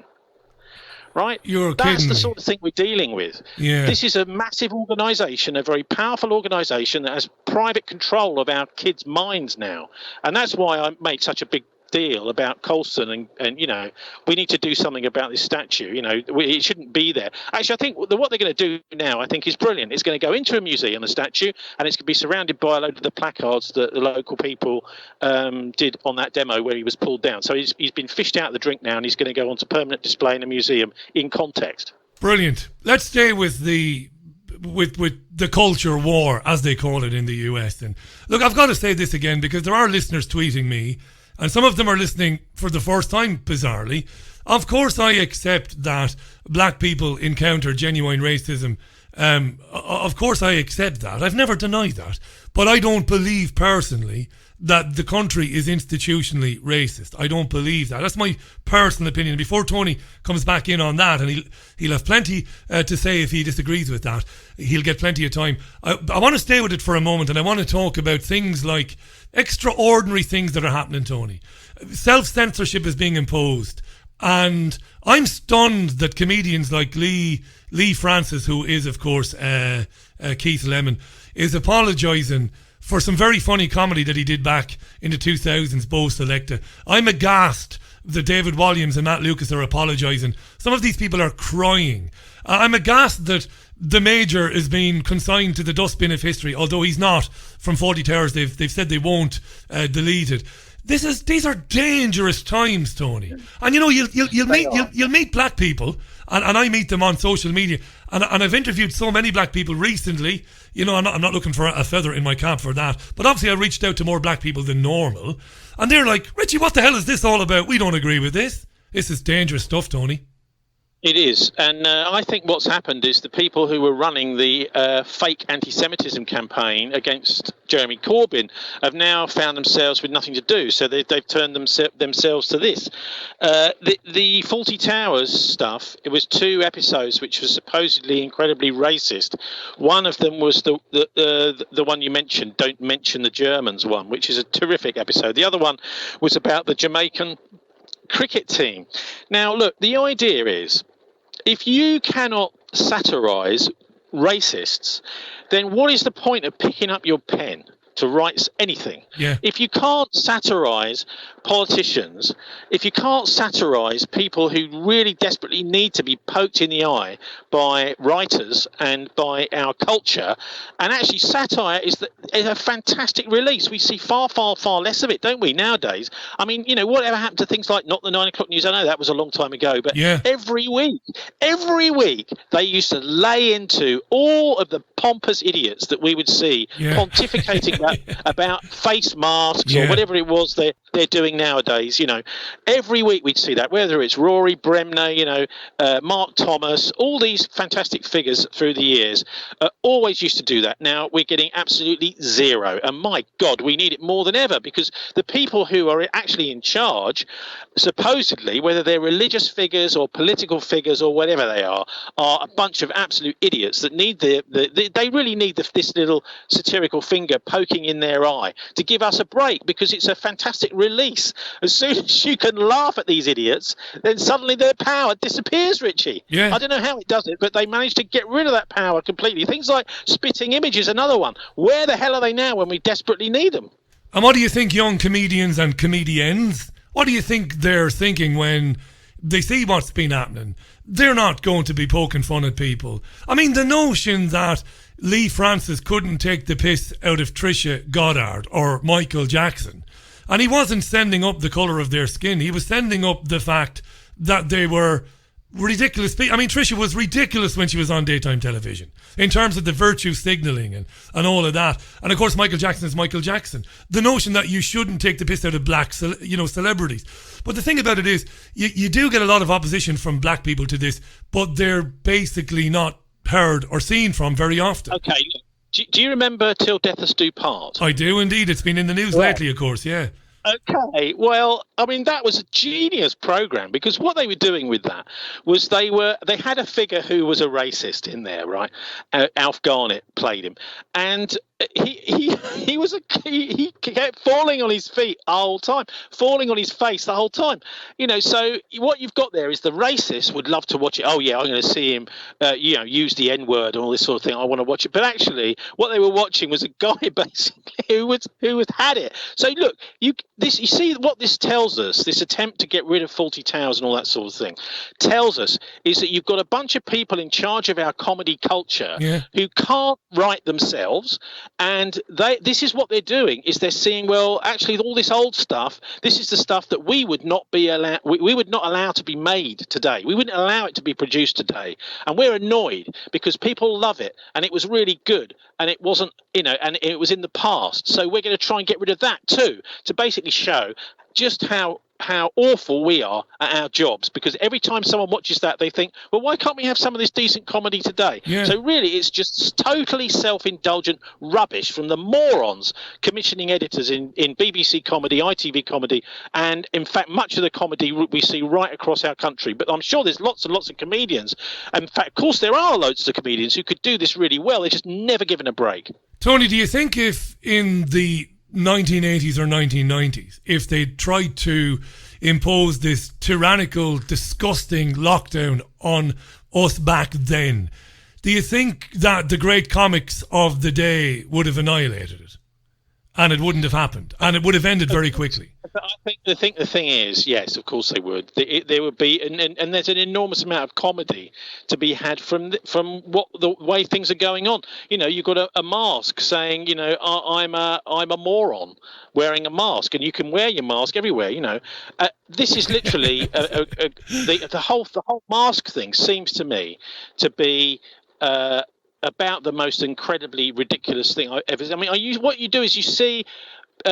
Right? That's the sort of thing we're dealing with. Yeah. This is a massive organisation, a very powerful organisation that has private control of our kids' minds now. And that's why I made such a big deal about Colston, and we need to do something about this statue. It shouldn't be there. Actually, I think what they're going to do now, I think, is brilliant. It's going to go into a museum, the statue, and it's going to be surrounded by a load of the placards that the local people did on that demo where he was pulled down. So he's been fished out of the drink now, and he's going to go onto permanent display in a museum in context. Brilliant. Let's stay with the culture war, as they call it in the US. And look, I've got to say this again, because there are listeners tweeting me, and some of them are listening for the first time, bizarrely. Of course, I accept that black people encounter genuine racism. Of course, I accept that. I've never denied that. But I don't believe personally that the country is institutionally racist. I don't believe that. That's my personal opinion. Before Tony comes back in on that, and he'll have plenty to say if he disagrees with that. He'll get plenty of time. I want to stay with it for a moment, and I want to talk about things like extraordinary things that are happening, Tony. Self-censorship is being imposed. And I'm stunned that comedians like Lee Francis, who is, of course, Keith Lemon, is apologising for some very funny comedy that he did back in the 2000s, Bo Selecta. I'm aghast that David Walliams and Matt Lucas are apologising. Some of these people are crying. I'm aghast that the Major is being consigned to the dustbin of history, although he's not. From 40 Towers, they've said they won't delete it. These are dangerous times, Tony. And you'll meet black people, and I meet them on social media, and I've interviewed so many black people recently. I'm not looking for a feather in my cap for that, but obviously I reached out to more black people than normal, and they're like, Richie, what the hell is this all about? We don't agree with this. This is dangerous stuff, Tony. It is, and I think what's happened is the people who were running the fake anti-Semitism campaign against Jeremy Corbyn have now found themselves with nothing to do, so they've turned themselves to this. The Fawlty Towers stuff, it was 2 episodes which were supposedly incredibly racist. One of them was the one you mentioned, Don't Mention the Germans one, which is a terrific episode. The other one was about the Jamaican cricket team. Now, look, the idea is, if you cannot satirise racists, then what is the point of picking up your pen to write anything? Yeah. If you can't satirise politicians, if you can't satirise people who really desperately need to be poked in the eye by writers and by our culture, and actually satire is a fantastic release. We see far, far, far less of it, don't we, nowadays? I mean, whatever happened to things like Not the 9 o'clock news? I know that was a long time ago, but every week, they used to lay into all of the pompous idiots that we would see pontificating about face masks or whatever it was they're doing nowadays. Every week we'd see that, whether it's Rory Bremner, Mark Thomas, all these fantastic figures through the years always used to do that. Now we're getting absolutely zero, and my God, we need it more than ever, because the people who are actually in charge, supposedly, whether they're religious figures or political figures or whatever they are a bunch of absolute idiots that need they really need this little satirical finger poking in their eye to give us a break, because it's a fantastic release. As soon as you can laugh at these idiots, then suddenly their power disappears, Richie. Yeah. I don't know how it does it, but they managed to get rid of that power completely. Things like spitting image is another one. Where the hell are they now when we desperately need them? And what do you think young comedians and comedians, what do you think they're thinking when they see what's been happening? They're not going to be poking fun at people. I mean, the notion that Lee Francis couldn't take the piss out of Trisha Goddard or Michael Jackson, and he wasn't sending up the colour of their skin, he was sending up the fact that they were ridiculous. I mean, Trisha was ridiculous when she was on daytime television in terms of the virtue signalling and all of that. And of course, Michael Jackson is Michael Jackson. The notion that you shouldn't take the piss out of black, celebrities. But the thing about it is, you do get a lot of opposition from black people to this, but they're basically not heard or seen from very often. Okay. Do you remember Till Death Us Do Part? I do indeed. It's been in the news lately, of course, yeah. Okay, well, I mean, that was a genius program, because what they were doing with that was they had a figure who was a racist in there, right? Alf Garnett played him, and he kept falling on his feet the whole time, falling on his face the whole time. So what you've got there is the racist would love to watch it. Oh yeah, I'm going to see him, use the N-word and all this sort of thing. I want to watch it. But actually, what they were watching was a guy basically who had it. So look, you see what this tells us. This attempt to get rid of Fawlty Towers and all that sort of thing tells us is that you've got a bunch of people in charge of our comedy culture who can't write themselves. And this is what they're doing, is they're seeing, well, actually, all this old stuff, this is the stuff that we would not allow to be made today. We wouldn't allow it to be produced today. And we're annoyed because people love it, and it was really good, and it wasn't, and it was in the past. So we're going to try and get rid of that too, to basically show just how awful we are at our jobs, because every time someone watches that, they think, well, why can't we have some of this decent comedy today? So really, it's just totally self-indulgent rubbish from the morons commissioning editors in BBC comedy, ITV comedy, and in fact much of the comedy we see right across our country. But I'm sure there's lots and lots of comedians, and in fact, of course, there are loads of comedians who could do this really well. They're just never given a break. Tony, do you think if in the 1980s or 1990s, if they tried to impose this tyrannical, disgusting lockdown on us back then, do you think that the great comics of the day would have annihilated it? And it wouldn't have happened, and it would have ended very quickly. I think the thing is, yes, of course they would. There would be, and there's an enormous amount of comedy to be had from the way things are going on. You've got a mask saying, I'm a moron wearing a mask, and you can wear your mask everywhere. This is literally the whole mask thing seems to me to be. About the most incredibly ridiculous thing I've ever. I mean, what you do is you see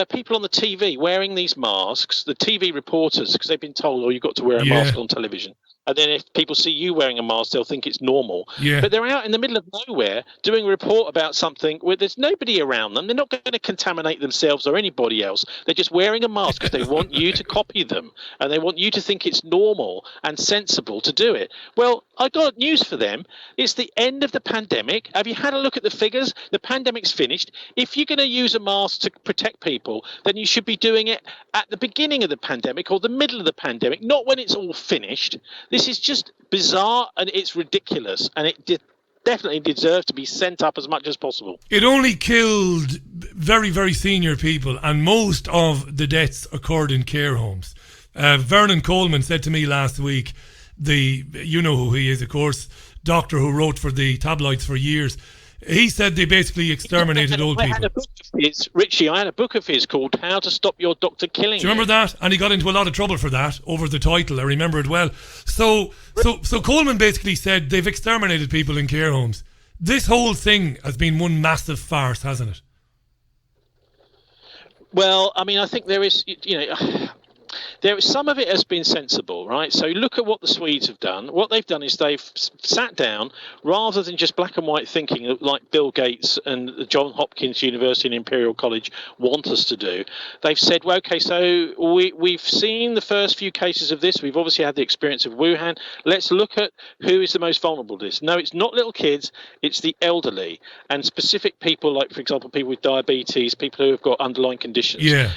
people on the TV wearing these masks, the TV reporters, because they've been told, you've got to wear a mask on television. And then if people see you wearing a mask, they'll think it's normal. Yeah. But they're out in the middle of nowhere doing a report about something where there's nobody around them. They're not going to contaminate themselves or anybody else. They're just wearing a mask because they want you to copy them. And they want you to think it's normal and sensible to do it. Well, I got news for them. It's the end of the pandemic. Have you had a look at the figures? The pandemic's finished. If you're going to use a mask to protect people, then you should be doing it at the beginning of the pandemic or the middle of the pandemic, not when it's all finished. This is just bizarre and it's ridiculous, and it definitely deserves to be sent up as much as possible. It only killed very, very senior people, and most of the deaths occurred in care homes. Vernon Coleman said to me last week, you know who he is, of course, doctor who wrote for the tabloids for years. He said they basically exterminated old people. Richie, I had a book of his called How to Stop Your Doctor Killing Do you remember that? And he got into a lot of trouble for that over the title. I remember it well. So Coleman basically said they've exterminated people in care homes. This whole thing has been one massive farce, hasn't it? Well, I mean, I think there is, some of it has been sensible, right? So look at what the Swedes have done. What they've done is they've sat down, rather than just black and white thinking like Bill Gates and the Johns Hopkins University and Imperial College want us to do. They've said, well, okay, so we've seen the first few cases of this. We've obviously had the experience of Wuhan. Let's look at who is the most vulnerable to this. No, it's not little kids. It's the elderly and specific people like, for example, people with diabetes, people who have got underlying conditions. Yeah.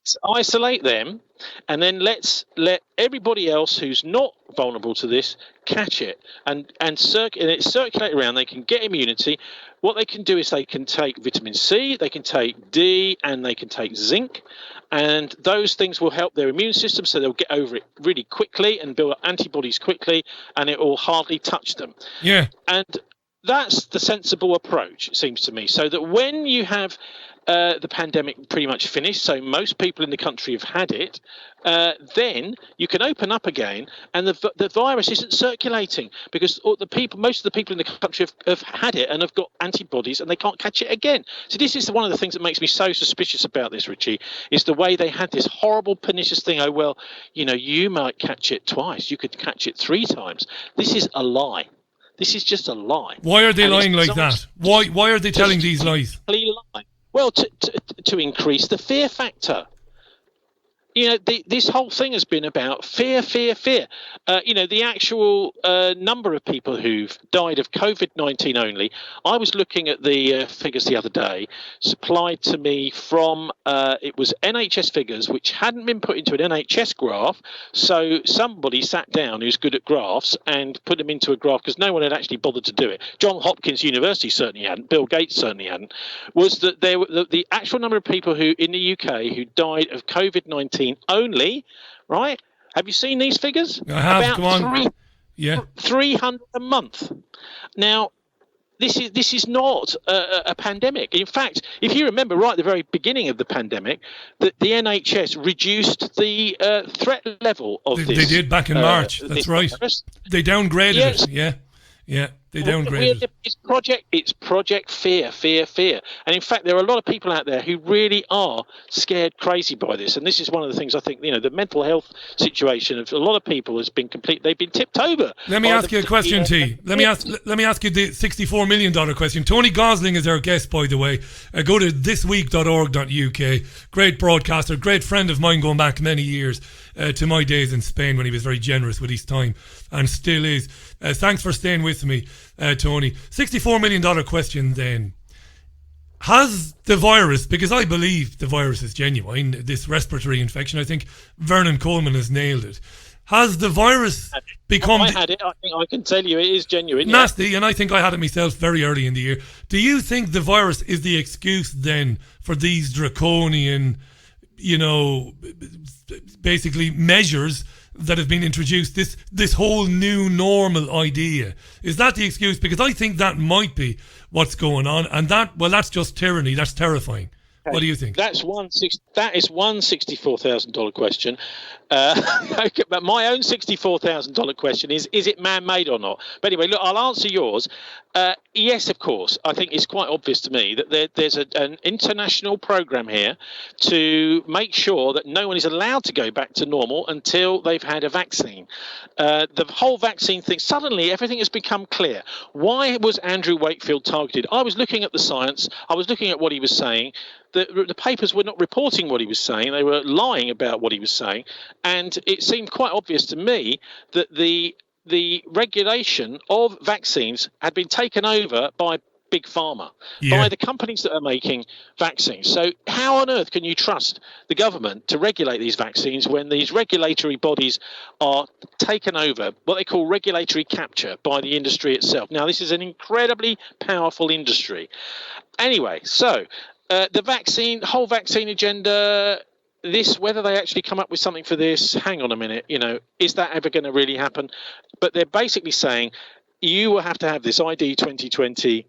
Let's isolate them, and then let's let everybody else who's not vulnerable to this catch it and it's circulate around. They can get immunity. What they can do is they can take vitamin C, they can take D, and they can take zinc, and those things will help their immune system, so they'll get over it really quickly and build up antibodies quickly, and it will hardly touch them. Yeah. And that's the sensible approach, it seems to me, so that when you have the pandemic pretty much finished, so most people in the country have had it, then you can open up again, and the virus isn't circulating because most of the people in the country have had it and have got antibodies, and they can't catch it again. So this is one of the things that makes me so suspicious about this, Richie, is the way they had this horrible pernicious thing. Oh, well, you might catch it twice, you could catch it 3 times. This is a lie. This is just a lie. Why are they lying like that? Why are they telling these lies? Lie. Well, to increase the fear factor. This whole thing has been about fear. The actual number of people who've died of COVID-19 only, I was looking at the figures the other day, supplied to me from, it was NHS figures, which hadn't been put into an NHS graph. So somebody sat down who's good at graphs and put them into a graph, because no one had actually bothered to do it. Johns Hopkins University certainly hadn't. Bill Gates certainly hadn't. Was that there were the actual number of people who in the UK who died of COVID-19 only, right? Have you seen these figures? I have. About Go on. 300 a month. Now, this is not a pandemic. In fact, if you remember right at the very beginning of the pandemic, the NHS reduced the threat level of this. They did back in March. That's right. Virus. They downgraded it. Yeah. They downgraded. It's Project Fear. And in fact, there are a lot of people out there who really are scared crazy by this. And this is one of the things I think, the mental health situation of a lot of people has been they've been tipped over. Let me ask you a question, T. Let me ask you the $64 million question. Tony Gosling is our guest, by the way. Go to thisweek.org.uk. Great broadcaster, great friend of mine going back many years to my days in Spain when he was very generous with his time and still is. Thanks for staying with me, Tony. $64 million question then. Has the virus, because I believe the virus is genuine, this respiratory infection, I think Vernon Coleman has nailed it. Has the virus become... I had it. I think I can tell you it is genuine. Nasty, and I think I had it myself very early in the year. Do you think the virus is the excuse then for these draconian, basically measures that have been introduced, this whole new normal idea? Is that the excuse? Because I think that might be what's going on, and that's just tyranny. That's terrifying. What do you think? That is one $64,000 question. Okay, but my own $64,000 question is it man-made or not? But anyway, look, I'll answer yours. Yes, of course. I think it's quite obvious to me that there's an international program here to make sure that no one is allowed to go back to normal until they've had a vaccine. The whole vaccine thing, suddenly everything has become clear. Why was Andrew Wakefield targeted? I was looking at the science. I was looking at what he was saying. The papers were not reporting what he was saying. They were lying about what he was saying. And it seemed quite obvious to me that the regulation of vaccines had been taken over by Big Pharma, by the companies that are making vaccines. So how on earth can you trust the government to regulate these vaccines when these regulatory bodies are taken over, what they call regulatory capture, by the industry itself? Now, this is an incredibly powerful industry. Anyway, so the whole vaccine agenda, whether they actually come up with something for this, hang on a minute, is that ever going to really happen? But they're basically saying you will have to have this ID 2020,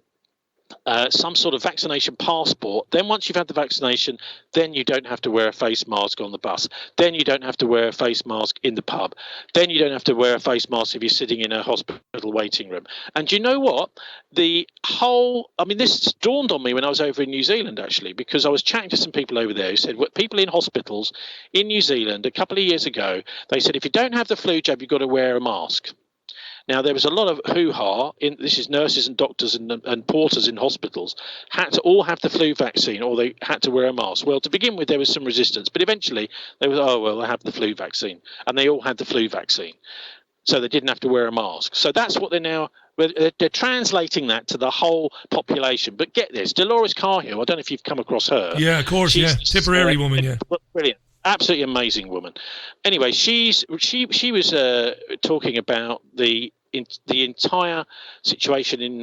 some sort of vaccination passport. Then once you've had the vaccination, then you don't have to wear a face mask on the bus. Then you don't have to wear a face mask in the pub. Then you don't have to wear a face mask if you're sitting in a hospital waiting room. And do you know what? This dawned on me when I was over in New Zealand, actually, because I was chatting to some people over there who said, people in hospitals in New Zealand a couple of years ago, they said, if you don't have the flu jab, you've got to wear a mask. Now, there was a lot of hoo-ha. This is nurses and doctors and porters in hospitals had to all have the flu vaccine, or they had to wear a mask. Well, to begin with, there was some resistance, but eventually they were, they have the flu vaccine, and they all had the flu vaccine, so they didn't have to wear a mask. So that's what they're translating that to the whole population. But get this, Dolores Carhill, I don't know if you've come across her. Yeah, of course, Tipperary woman, yeah. Brilliant. Absolutely amazing woman. Anyway, she was talking about the entire situation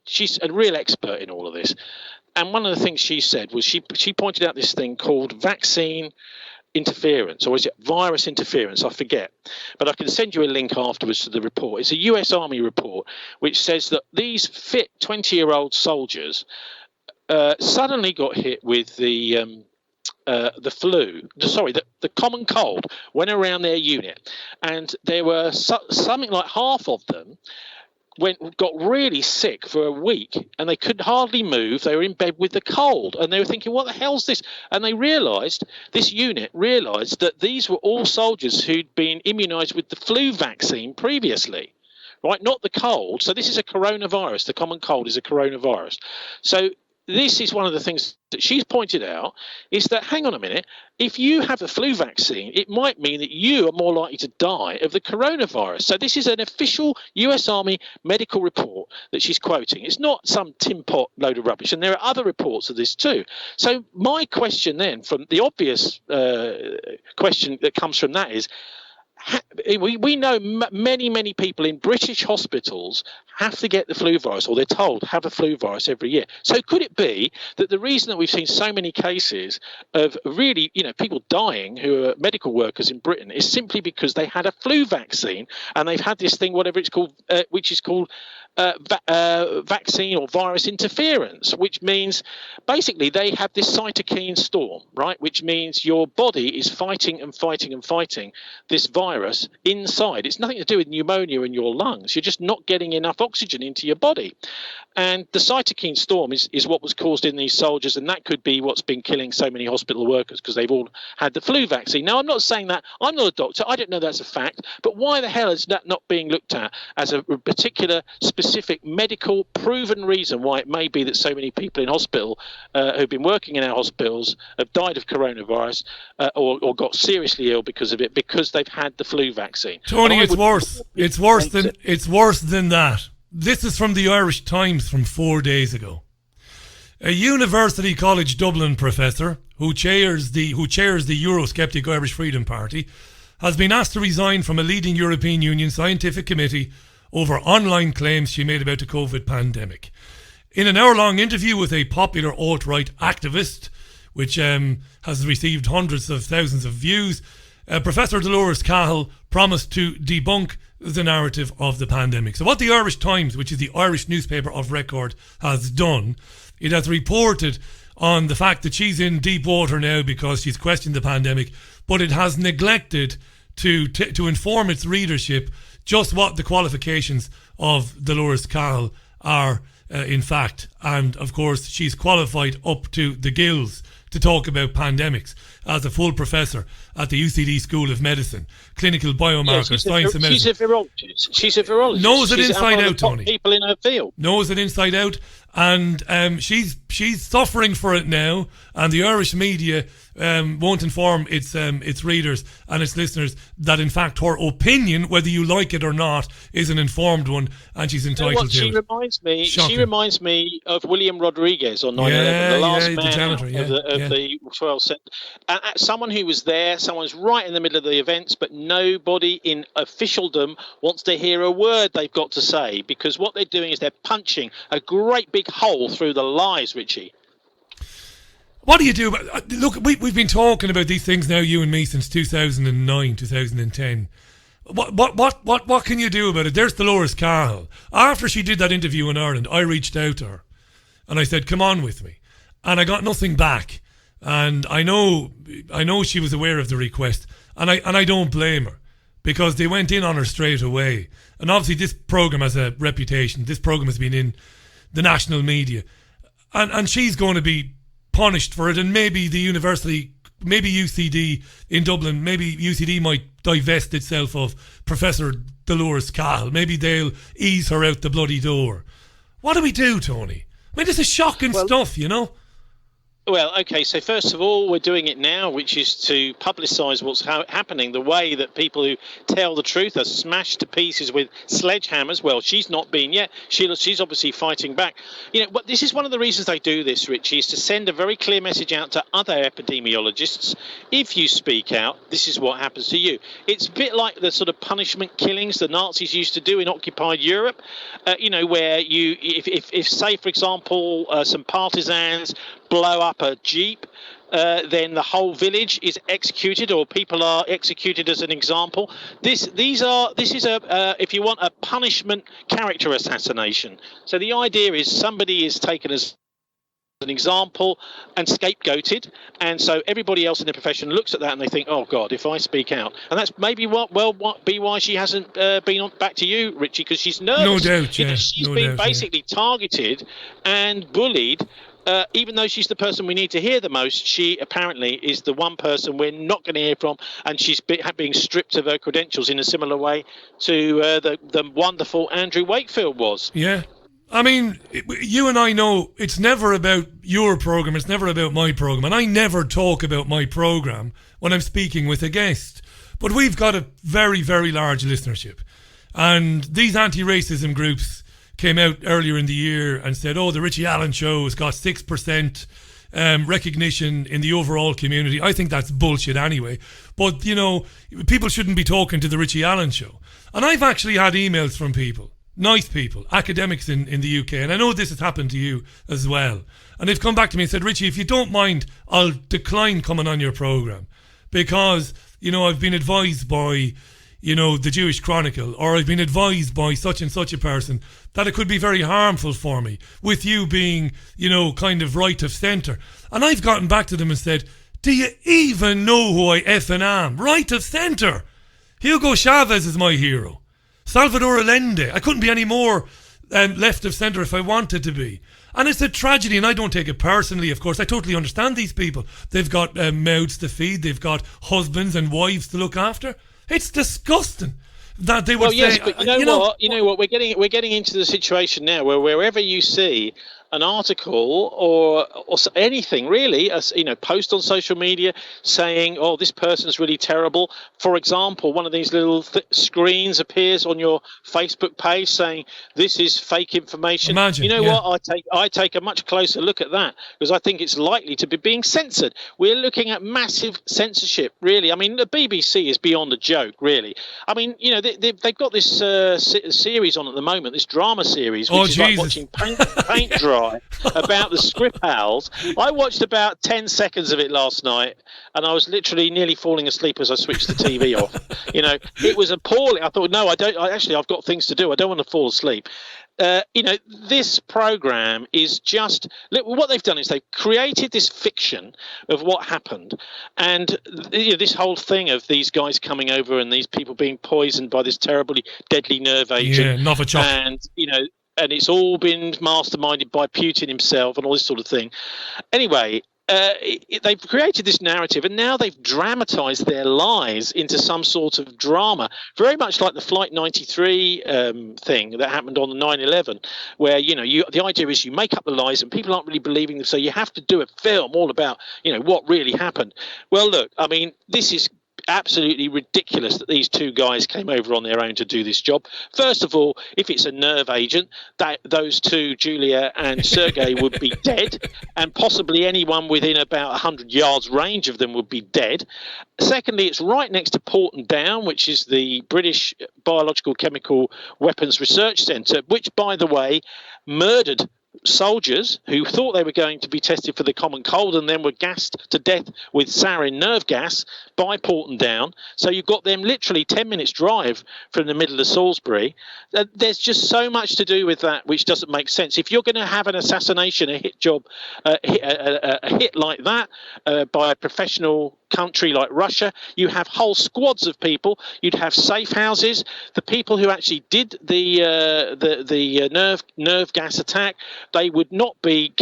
she's a real expert in all of this. And one of the things she said was she pointed out this thing called vaccine interference, or is it virus interference? I forget. But I can send you a link afterwards to the report. It's a US Army report which says that these fit 20-year-old soldiers suddenly got hit with the common cold went around their unit, and there were something like half of them got really sick for a week, and they could hardly move. They were in bed with the cold, and they were thinking, what the hell's this? And this unit realised that these were all soldiers who'd been immunised with the flu vaccine previously, right? Not the cold. So this is a coronavirus. The common cold is a coronavirus. So this is one of the things that she's pointed out, is that, hang on a minute, if you have a flu vaccine, it might mean that you are more likely to die of the coronavirus. So this is an official US Army medical report that she's quoting. It's not some tin pot load of rubbish. And there are other reports of this too. So my question then, from the obvious question that comes from that is, we know many people in British hospitals have to get the flu virus, or they're told have a flu virus every year. So could it be that the reason that we've seen so many cases of really, people dying who are medical workers in Britain is simply because they had a flu vaccine, and they've had this thing, whatever it's called, which is called vaccine or virus interference, which means basically they have this cytokine storm, right? Which means your body is fighting this virus inside. It's nothing to do with pneumonia in your lungs. You're just not getting enough oxygen into your body. And the cytokine storm is what was caused in these soldiers, and that could be what's been killing so many hospital workers, because they've all had the flu vaccine. Now, I'm not saying that. I'm not a doctor. I don't know that's a fact. But why the hell is that not being looked at as a particular specific medical proven reason why it may be that so many people in hospital who've been working in our hospitals have died of coronavirus or got seriously ill because of it, because they've had the flu vaccine? Tony, it's worse. It's worse than that. This is from the Irish Times from 4 days ago. A University College Dublin professor who chairs the Eurosceptic Irish Freedom Party has been asked to resign from a leading European Union scientific committee over online claims she made about the COVID pandemic. In an hour-long interview with a popular alt-right activist, which has received hundreds of thousands of views, Professor Dolores Cahill promised to debunk the narrative of the pandemic. So what the Irish Times, which is the Irish newspaper of record, has done, it has reported on the fact that she's in deep water now because she's questioned the pandemic, but it has neglected to inform its readership just what the qualifications of Dolores Cahill are in fact. And of course, she's qualified up to the gills to talk about pandemics as a full professor at the UCD School of Medicine, clinical biomarkers, science and medicine. She's a virologist. Knows it inside out, Tony. People in her field. Knows it inside out, and she's suffering for it now. And the Irish media won't inform its readers and its listeners that in fact her opinion, whether you like it or not, is an informed one, and she's entitled to she it. She reminds me of William Rodriguez on 9/11, the last man the janitor, of the 12th century. And someone who was there, someone's right in the middle of the events, but nobody in officialdom wants to hear a word they've got to say, because what they're doing is they're punching a great big hole through the lies, Richie. What do you do about... Look, we've been talking about these things now, you and me, since 2009, 2010. What can you do about it? There's Dolores Cahill. After she did that interview in Ireland, I reached out to her and I said, come on with me. And I got nothing back. And I know she was aware of the request, and I don't blame her, because they went in on her straight away. And obviously this programme has a reputation. This programme has been in the national media. And she's going to be punished for it, and maybe the university, maybe UCD in Dublin, maybe UCD might divest itself of Professor Dolores Cahill. Maybe they'll ease her out the bloody door. What do we do, Tony? I mean, this is shocking stuff, you know? Well, okay, so first of all, we're doing it now, which is to publicise what's happening, the way that people who tell the truth are smashed to pieces with sledgehammers. Well, she's not been yet. She's obviously fighting back. You know, but this is one of the reasons they do this, Richie, is to send a very clear message out to other epidemiologists. If you speak out, this is what happens to you. It's a bit like the sort of punishment killings the Nazis used to do in occupied Europe, you know, where if say, for example, some partisans blow up a jeep, then the whole village is executed, or people are executed as an example. This is if you want, a punishment character assassination. So the idea is somebody is taken as an example and scapegoated, and so everybody else in the profession looks at that and they think, oh God, if I speak out. And that's maybe what be why she hasn't been on back to you, Richie, because she's nervous. No doubt, yeah. She's been basically targeted and bullied. Even though she's the person we need to hear the most, she apparently is the one person we're not going to hear from, and she's being stripped of her credentials in a similar way to the wonderful Andrew Wakefield was. Yeah. I mean, you and I know it's never about your programme, it's never about my programme, and I never talk about my programme when I'm speaking with a guest. But we've got a very, very large listenership. And these anti-racism groups came out earlier in the year and said, oh, the Richie Allen Show has got 6% recognition in the overall community. I think that's bullshit anyway. But, you know, people shouldn't be talking to the Richie Allen Show. And I've actually had emails from people, nice people, academics in the UK, and I know this has happened to you as well. And they've come back to me and said, Richie, if you don't mind, I'll decline coming on your programme because, you know, I've been advised by, you know, the Jewish Chronicle, or I've been advised by such and such a person that it could be very harmful for me, with you being, you know, kind of right of centre. And I've gotten back to them and said, do you even know who I effing am? Right of centre. Hugo Chavez is my hero. Salvador Allende. I couldn't be any more left of centre if I wanted to be. And it's a tragedy, and I don't take it personally, of course. I totally understand these people. They've got mouths to feed. They've got husbands and wives to look after. It's disgusting that they would say... Well, yes, but you know what? We're getting into the situation now where wherever you see an article or anything really, you know, post on social media saying, oh, this person's really terrible. For example, one of these little screens appears on your Facebook page saying this is fake information. Imagine, you know what? I take a much closer look at that because I think it's likely to be being censored. We're looking at massive censorship, really. I mean, the BBC is beyond a joke, really. I mean, you know, they've got this series on at the moment, this drama series, which is like watching paint dry. About the Skripals. I watched about 10 seconds of it last night, and I was literally nearly falling asleep as I switched the TV off. You know, it was appalling. I thought, no, I don't. I've got things to do. I don't want to fall asleep. this program is just what they've done is they've created this fiction of what happened, and this whole thing of these guys coming over and these people being poisoned by this terribly deadly nerve agent, Novichok. and and it's all been masterminded by Putin himself and all this sort of thing. Anyway. They've created this narrative, and now they've dramatized their lies into some sort of drama, very much like the Flight 93 thing that happened on the 9/11, where the idea is you make up the lies and people aren't really believing them, so you have to do a film all about what really happened. Well, look, I mean, this is absolutely ridiculous that these two guys came over on their own to do this job. First of all, if it's a nerve agent, those two, Julia and Sergei, would be dead, and possibly anyone within about 100 yards range of them would be dead. Secondly, it's right next to Porton Down, which is the British Biological Chemical Weapons Research Centre, which, by the way, murdered soldiers who thought they were going to be tested for the common cold and then were gassed to death with sarin nerve gas by Porton Down. So you've got them literally 10 minutes drive from the middle of Salisbury. There's just so much to do with that which doesn't make sense. If you're going to have an assassination, a hit job, a hit like that by a professional country like Russia, you have whole squads of people. You'd have safe houses. The people who actually did the nerve gas attack, they would not be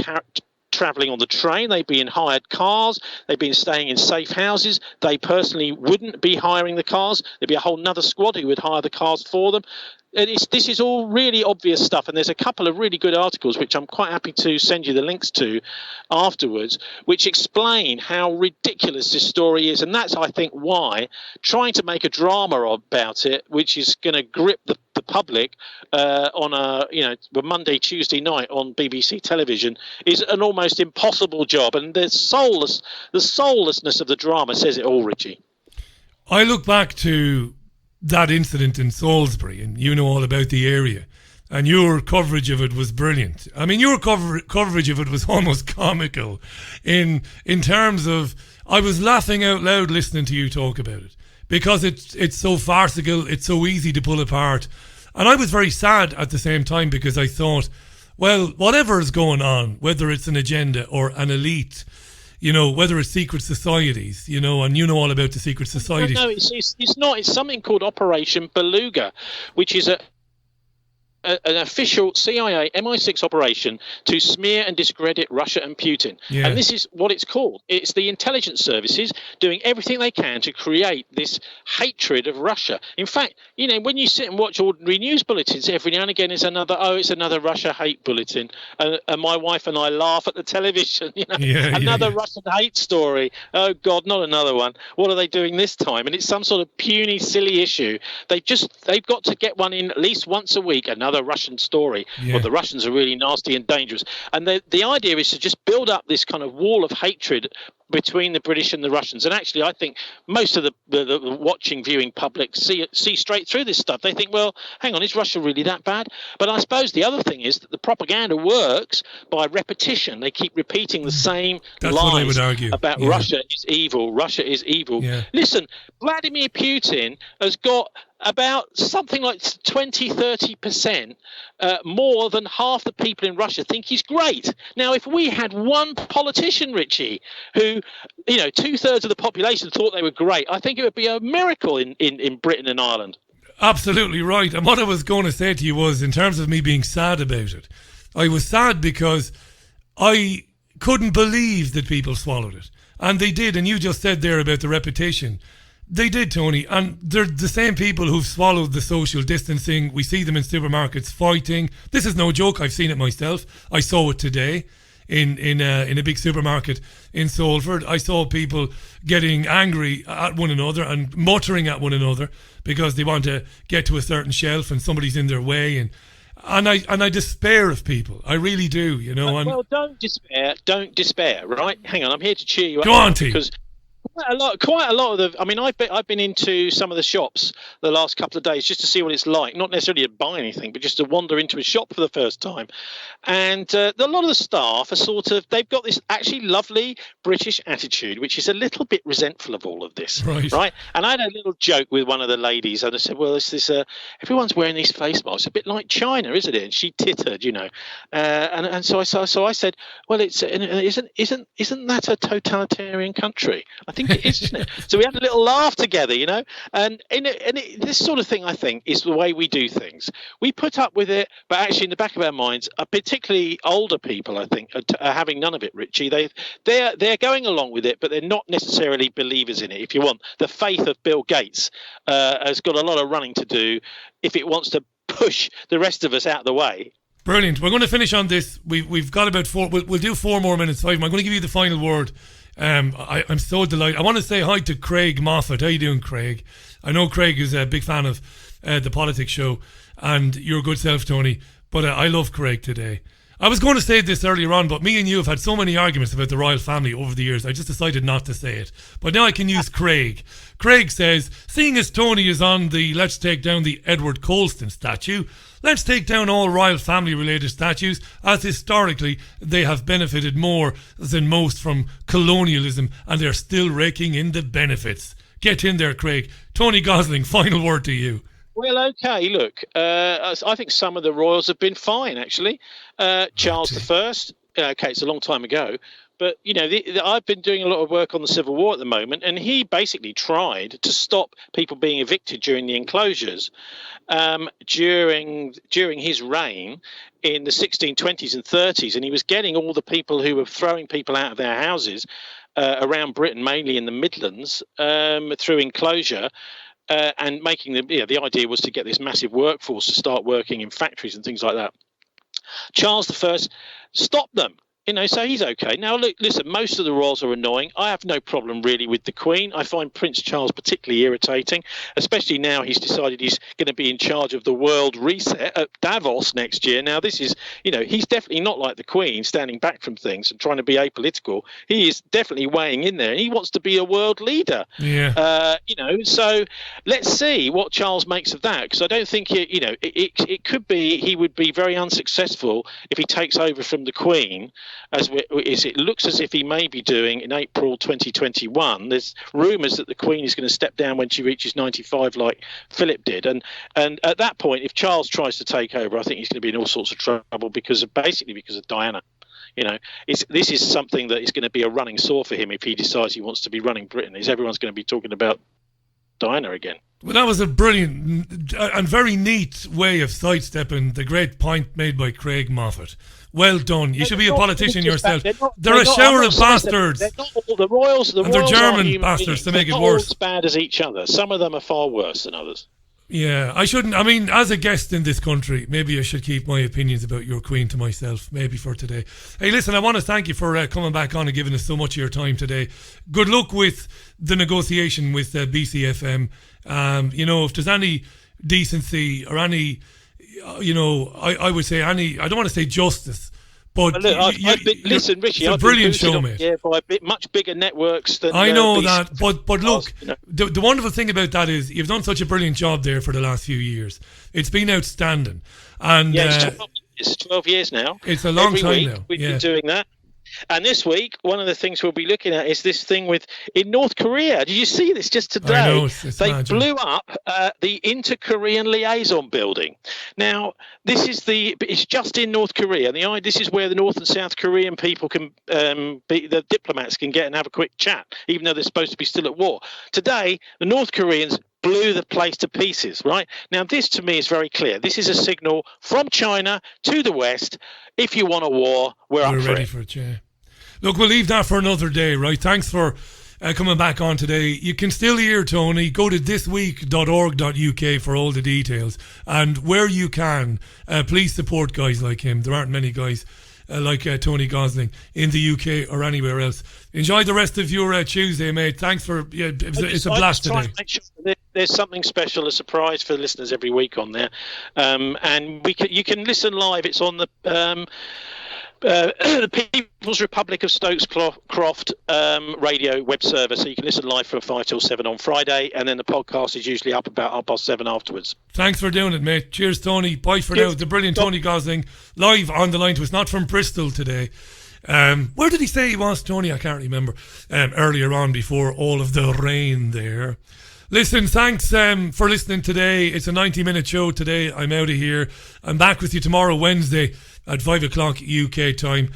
travelling on the train. They'd be in hired cars. They'd be staying in safe houses. They personally wouldn't be hiring the cars. There'd be a whole nother squad who would hire the cars for them. This is all really obvious stuff, and there's a couple of really good articles which I'm quite happy to send you the links to afterwards, which explain how ridiculous this story is. And that's, I think, why trying to make a drama about it, which is going to grip the public on a Monday, Tuesday night on BBC television, is an almost impossible job. And the soullessness of the drama says it all, Richie. I look back to that incident in Salisbury, and you know all about the area, and your coverage of it was brilliant. I mean, your coverage of it was almost comical in terms of, I was laughing out loud listening to you talk about it, because it's so farcical, it's so easy to pull apart. And I was very sad at the same time, because I thought, well, whatever is going on, whether it's an agenda or an elite, whether it's secret societies, and you know all about the secret societies. No, it's not. It's something called Operation Beluga, which is an official CIA MI6 operation to smear and discredit Russia and Putin. Yeah. And this is what it's called. It's the intelligence services doing everything they can to create this hatred of Russia. In fact, when you sit and watch ordinary news bulletins, every now and again it's another Russia hate bulletin. And my wife and I laugh at the television, another Russian hate story. Oh, God, not another one. What are they doing this time? And it's some sort of puny, silly issue. They've got to get one in at least once a week, another Russian story. Yeah. Well, the Russians are really nasty and dangerous, and the idea is to just build up this kind of wall of hatred between the British and the Russians. And actually, I think most of the watching, viewing public see straight through this stuff. They think, well, hang on, is Russia really that bad? But I suppose the other thing is that the propaganda works by repetition. They keep repeating the same That's lies what I would argue. about Russia is evil. Russia is evil. Yeah. Listen, Vladimir Putin has got about something like 20-30% more than half the people in Russia think he's great. Now, if we had one politician, Richie, who, 2/3 of the population thought they were great, I think it would be a miracle in Britain and Ireland. Absolutely right. And what I was going to say to you was, in terms of me being sad about it, I was sad because I couldn't believe that people swallowed it. And they did. And you just said there about the repetition. They did, Tony, and they're the same people who've swallowed the social distancing. We see them in supermarkets fighting. This is no joke. I've seen it myself. I saw it today in a big supermarket in Salford. I saw people getting angry at one another and muttering at one another because they want to get to a certain shelf and somebody's in their way. And I despair of people. I really do, Well, don't despair. Don't despair, right? Hang on, I'm here to cheer you up. Go on, T. Because Quite a lot of the. I mean, I've been into some of the shops the last couple of days just to see what it's like. Not necessarily to buy anything, but just to wander into a shop for the first time. And a lot of the staff are they've got this actually lovely British attitude, which is a little bit resentful of all of this, right? And I had a little joke with one of the ladies, and I said, "Well, it's this. Everyone's wearing these face masks, a bit like China, isn't it?" And she tittered, and so I said, "Well, isn't that a totalitarian country? I think it is, isn't it?" So we had a little laugh together, and this sort of thing, I think, is the way we do things. We put up with it, but actually in the back of our minds, particularly older people, I think, are having none of it, Richie. They're going along with it, but they're not necessarily believers in it. If you want, the faith of Bill Gates has got a lot of running to do if it wants to push the rest of us out of the way. Brilliant. We're going to finish on this. We've got about 4. We'll do 4 more minutes. 5. I'm going to give you the final word. I'm so delighted. I want to say hi to Craig Moffat. How you doing, Craig? I know Craig is a big fan of the Politics Show, and your good self, Tony. But I love Craig today. I was going to say this earlier on, but me and you have had so many arguments about the royal family over the years, I just decided not to say it. But now I can use Craig. Craig says, seeing as Tony is on the Let's Take Down the Edward Colston statue, let's take down all royal family related statues, as historically they have benefited more than most from colonialism, and they're still raking in the benefits. Get in there, Craig. Tony Gosling, final word to you. Well, okay, look, I think some of the royals have been fine, actually. Charles I, okay, it's a long time ago, but, I've been doing a lot of work on the Civil War at the moment, and he basically tried to stop people being evicted during the enclosures during his reign in the 1620s and 30s, and he was getting all the people who were throwing people out of their houses around Britain, mainly in the Midlands, through enclosure, and making them, the idea was to get this massive workforce to start working in factories and things like that. Charles I stopped them. So he's okay. Now, look, listen, most of the royals are annoying. I have no problem really with the Queen. I find Prince Charles particularly irritating, especially now he's decided he's going to be in charge of the world reset at Davos next year. Now, this is, he's definitely not like the Queen, standing back from things and trying to be apolitical. He is definitely weighing in there. He wants to be a world leader. Yeah. So let's see what Charles makes of that, because I don't think, it could be he would be very unsuccessful if he takes over from the Queen, as it looks as if he may be doing in April 2021. There's rumours that the Queen is going to step down when she reaches 95, like Philip did. And at that point, if Charles tries to take over, I think he's going to be in all sorts of trouble because of Diana. This is something that is going to be a running sore for him if he decides he wants to be running Britain. Everyone's going to be talking about Diana again. Well, that was a brilliant and very neat way of sidestepping the great point made by Craig Moffat. Well done. You should be a politician yourself. They're a shower of bastards. They're not all the royals. And they're German bastards to make it worse. They're not as bad as each other. Some of them are far worse than others. Yeah, as a guest in this country, maybe I should keep my opinions about your Queen to myself, maybe for today. Hey, listen, I want to thank you for coming back on and giving us so much of your time today. Good luck with the negotiation with BCFM. If there's any decency or any, I would say any, I don't want to say justice, but listen, Richie, it's a brilliant show, mate. Yeah, by much bigger networks than I know that, but look, the wonderful thing about that is you've done such a brilliant job there for the last few years. It's been outstanding, and it's 12 years now. It's a long time now. We've been doing that. And this week, one of the things we'll be looking at is this thing in North Korea. Did you see this just today? I know, it's they blew up the Inter-Korean Liaison Building. Now, it's just in North Korea. And this is where the North and South Korean people can, the diplomats can get and have a quick chat, even though they're supposed to be still at war. Today, the North Koreans blew the place to pieces, right? Now, this to me is very clear. This is a signal from China to the West. If you want a war, we're up for ready it. for it, yeah. Look, we'll leave that for another day, right? Thanks for coming back on today. You can still hear Tony. Go to thisweek.org.uk for all the details. And where you can, please support guys like him. There aren't many guys like Tony Gosling in the UK or anywhere else. Enjoy the rest of your Tuesday, mate. Thanks for it's a blast today. Make sure there's something special, a surprise for the listeners every week on there, and you can listen live. It's on the the People's Republic of Stokes Croft radio web server, so you can listen live from 5 till 7 on Friday, and then the podcast is usually up about 7:30 afterwards. Thanks for doing it, mate. Cheers, Tony. Bye for now. The brilliant Tony Gosling, live on the line to us, not from Bristol today. Where did he say he was, Tony? I can't remember. Earlier on, before all of the rain there. Listen, thanks for listening today. It's a 90-minute show today. I'm out of here. I'm back with you tomorrow, Wednesday, at 5 o'clock UK time.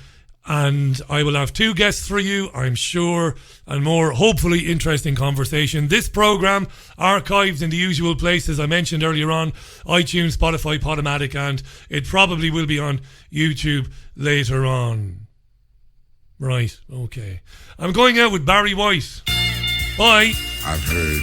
And I will have 2 guests for you, I'm sure, and more hopefully interesting conversation. This programme archived in the usual places I mentioned earlier on: iTunes, Spotify, Podomatic, and it probably will be on YouTube later on. Right, okay. I'm going out with Barry White. Bye. I've heard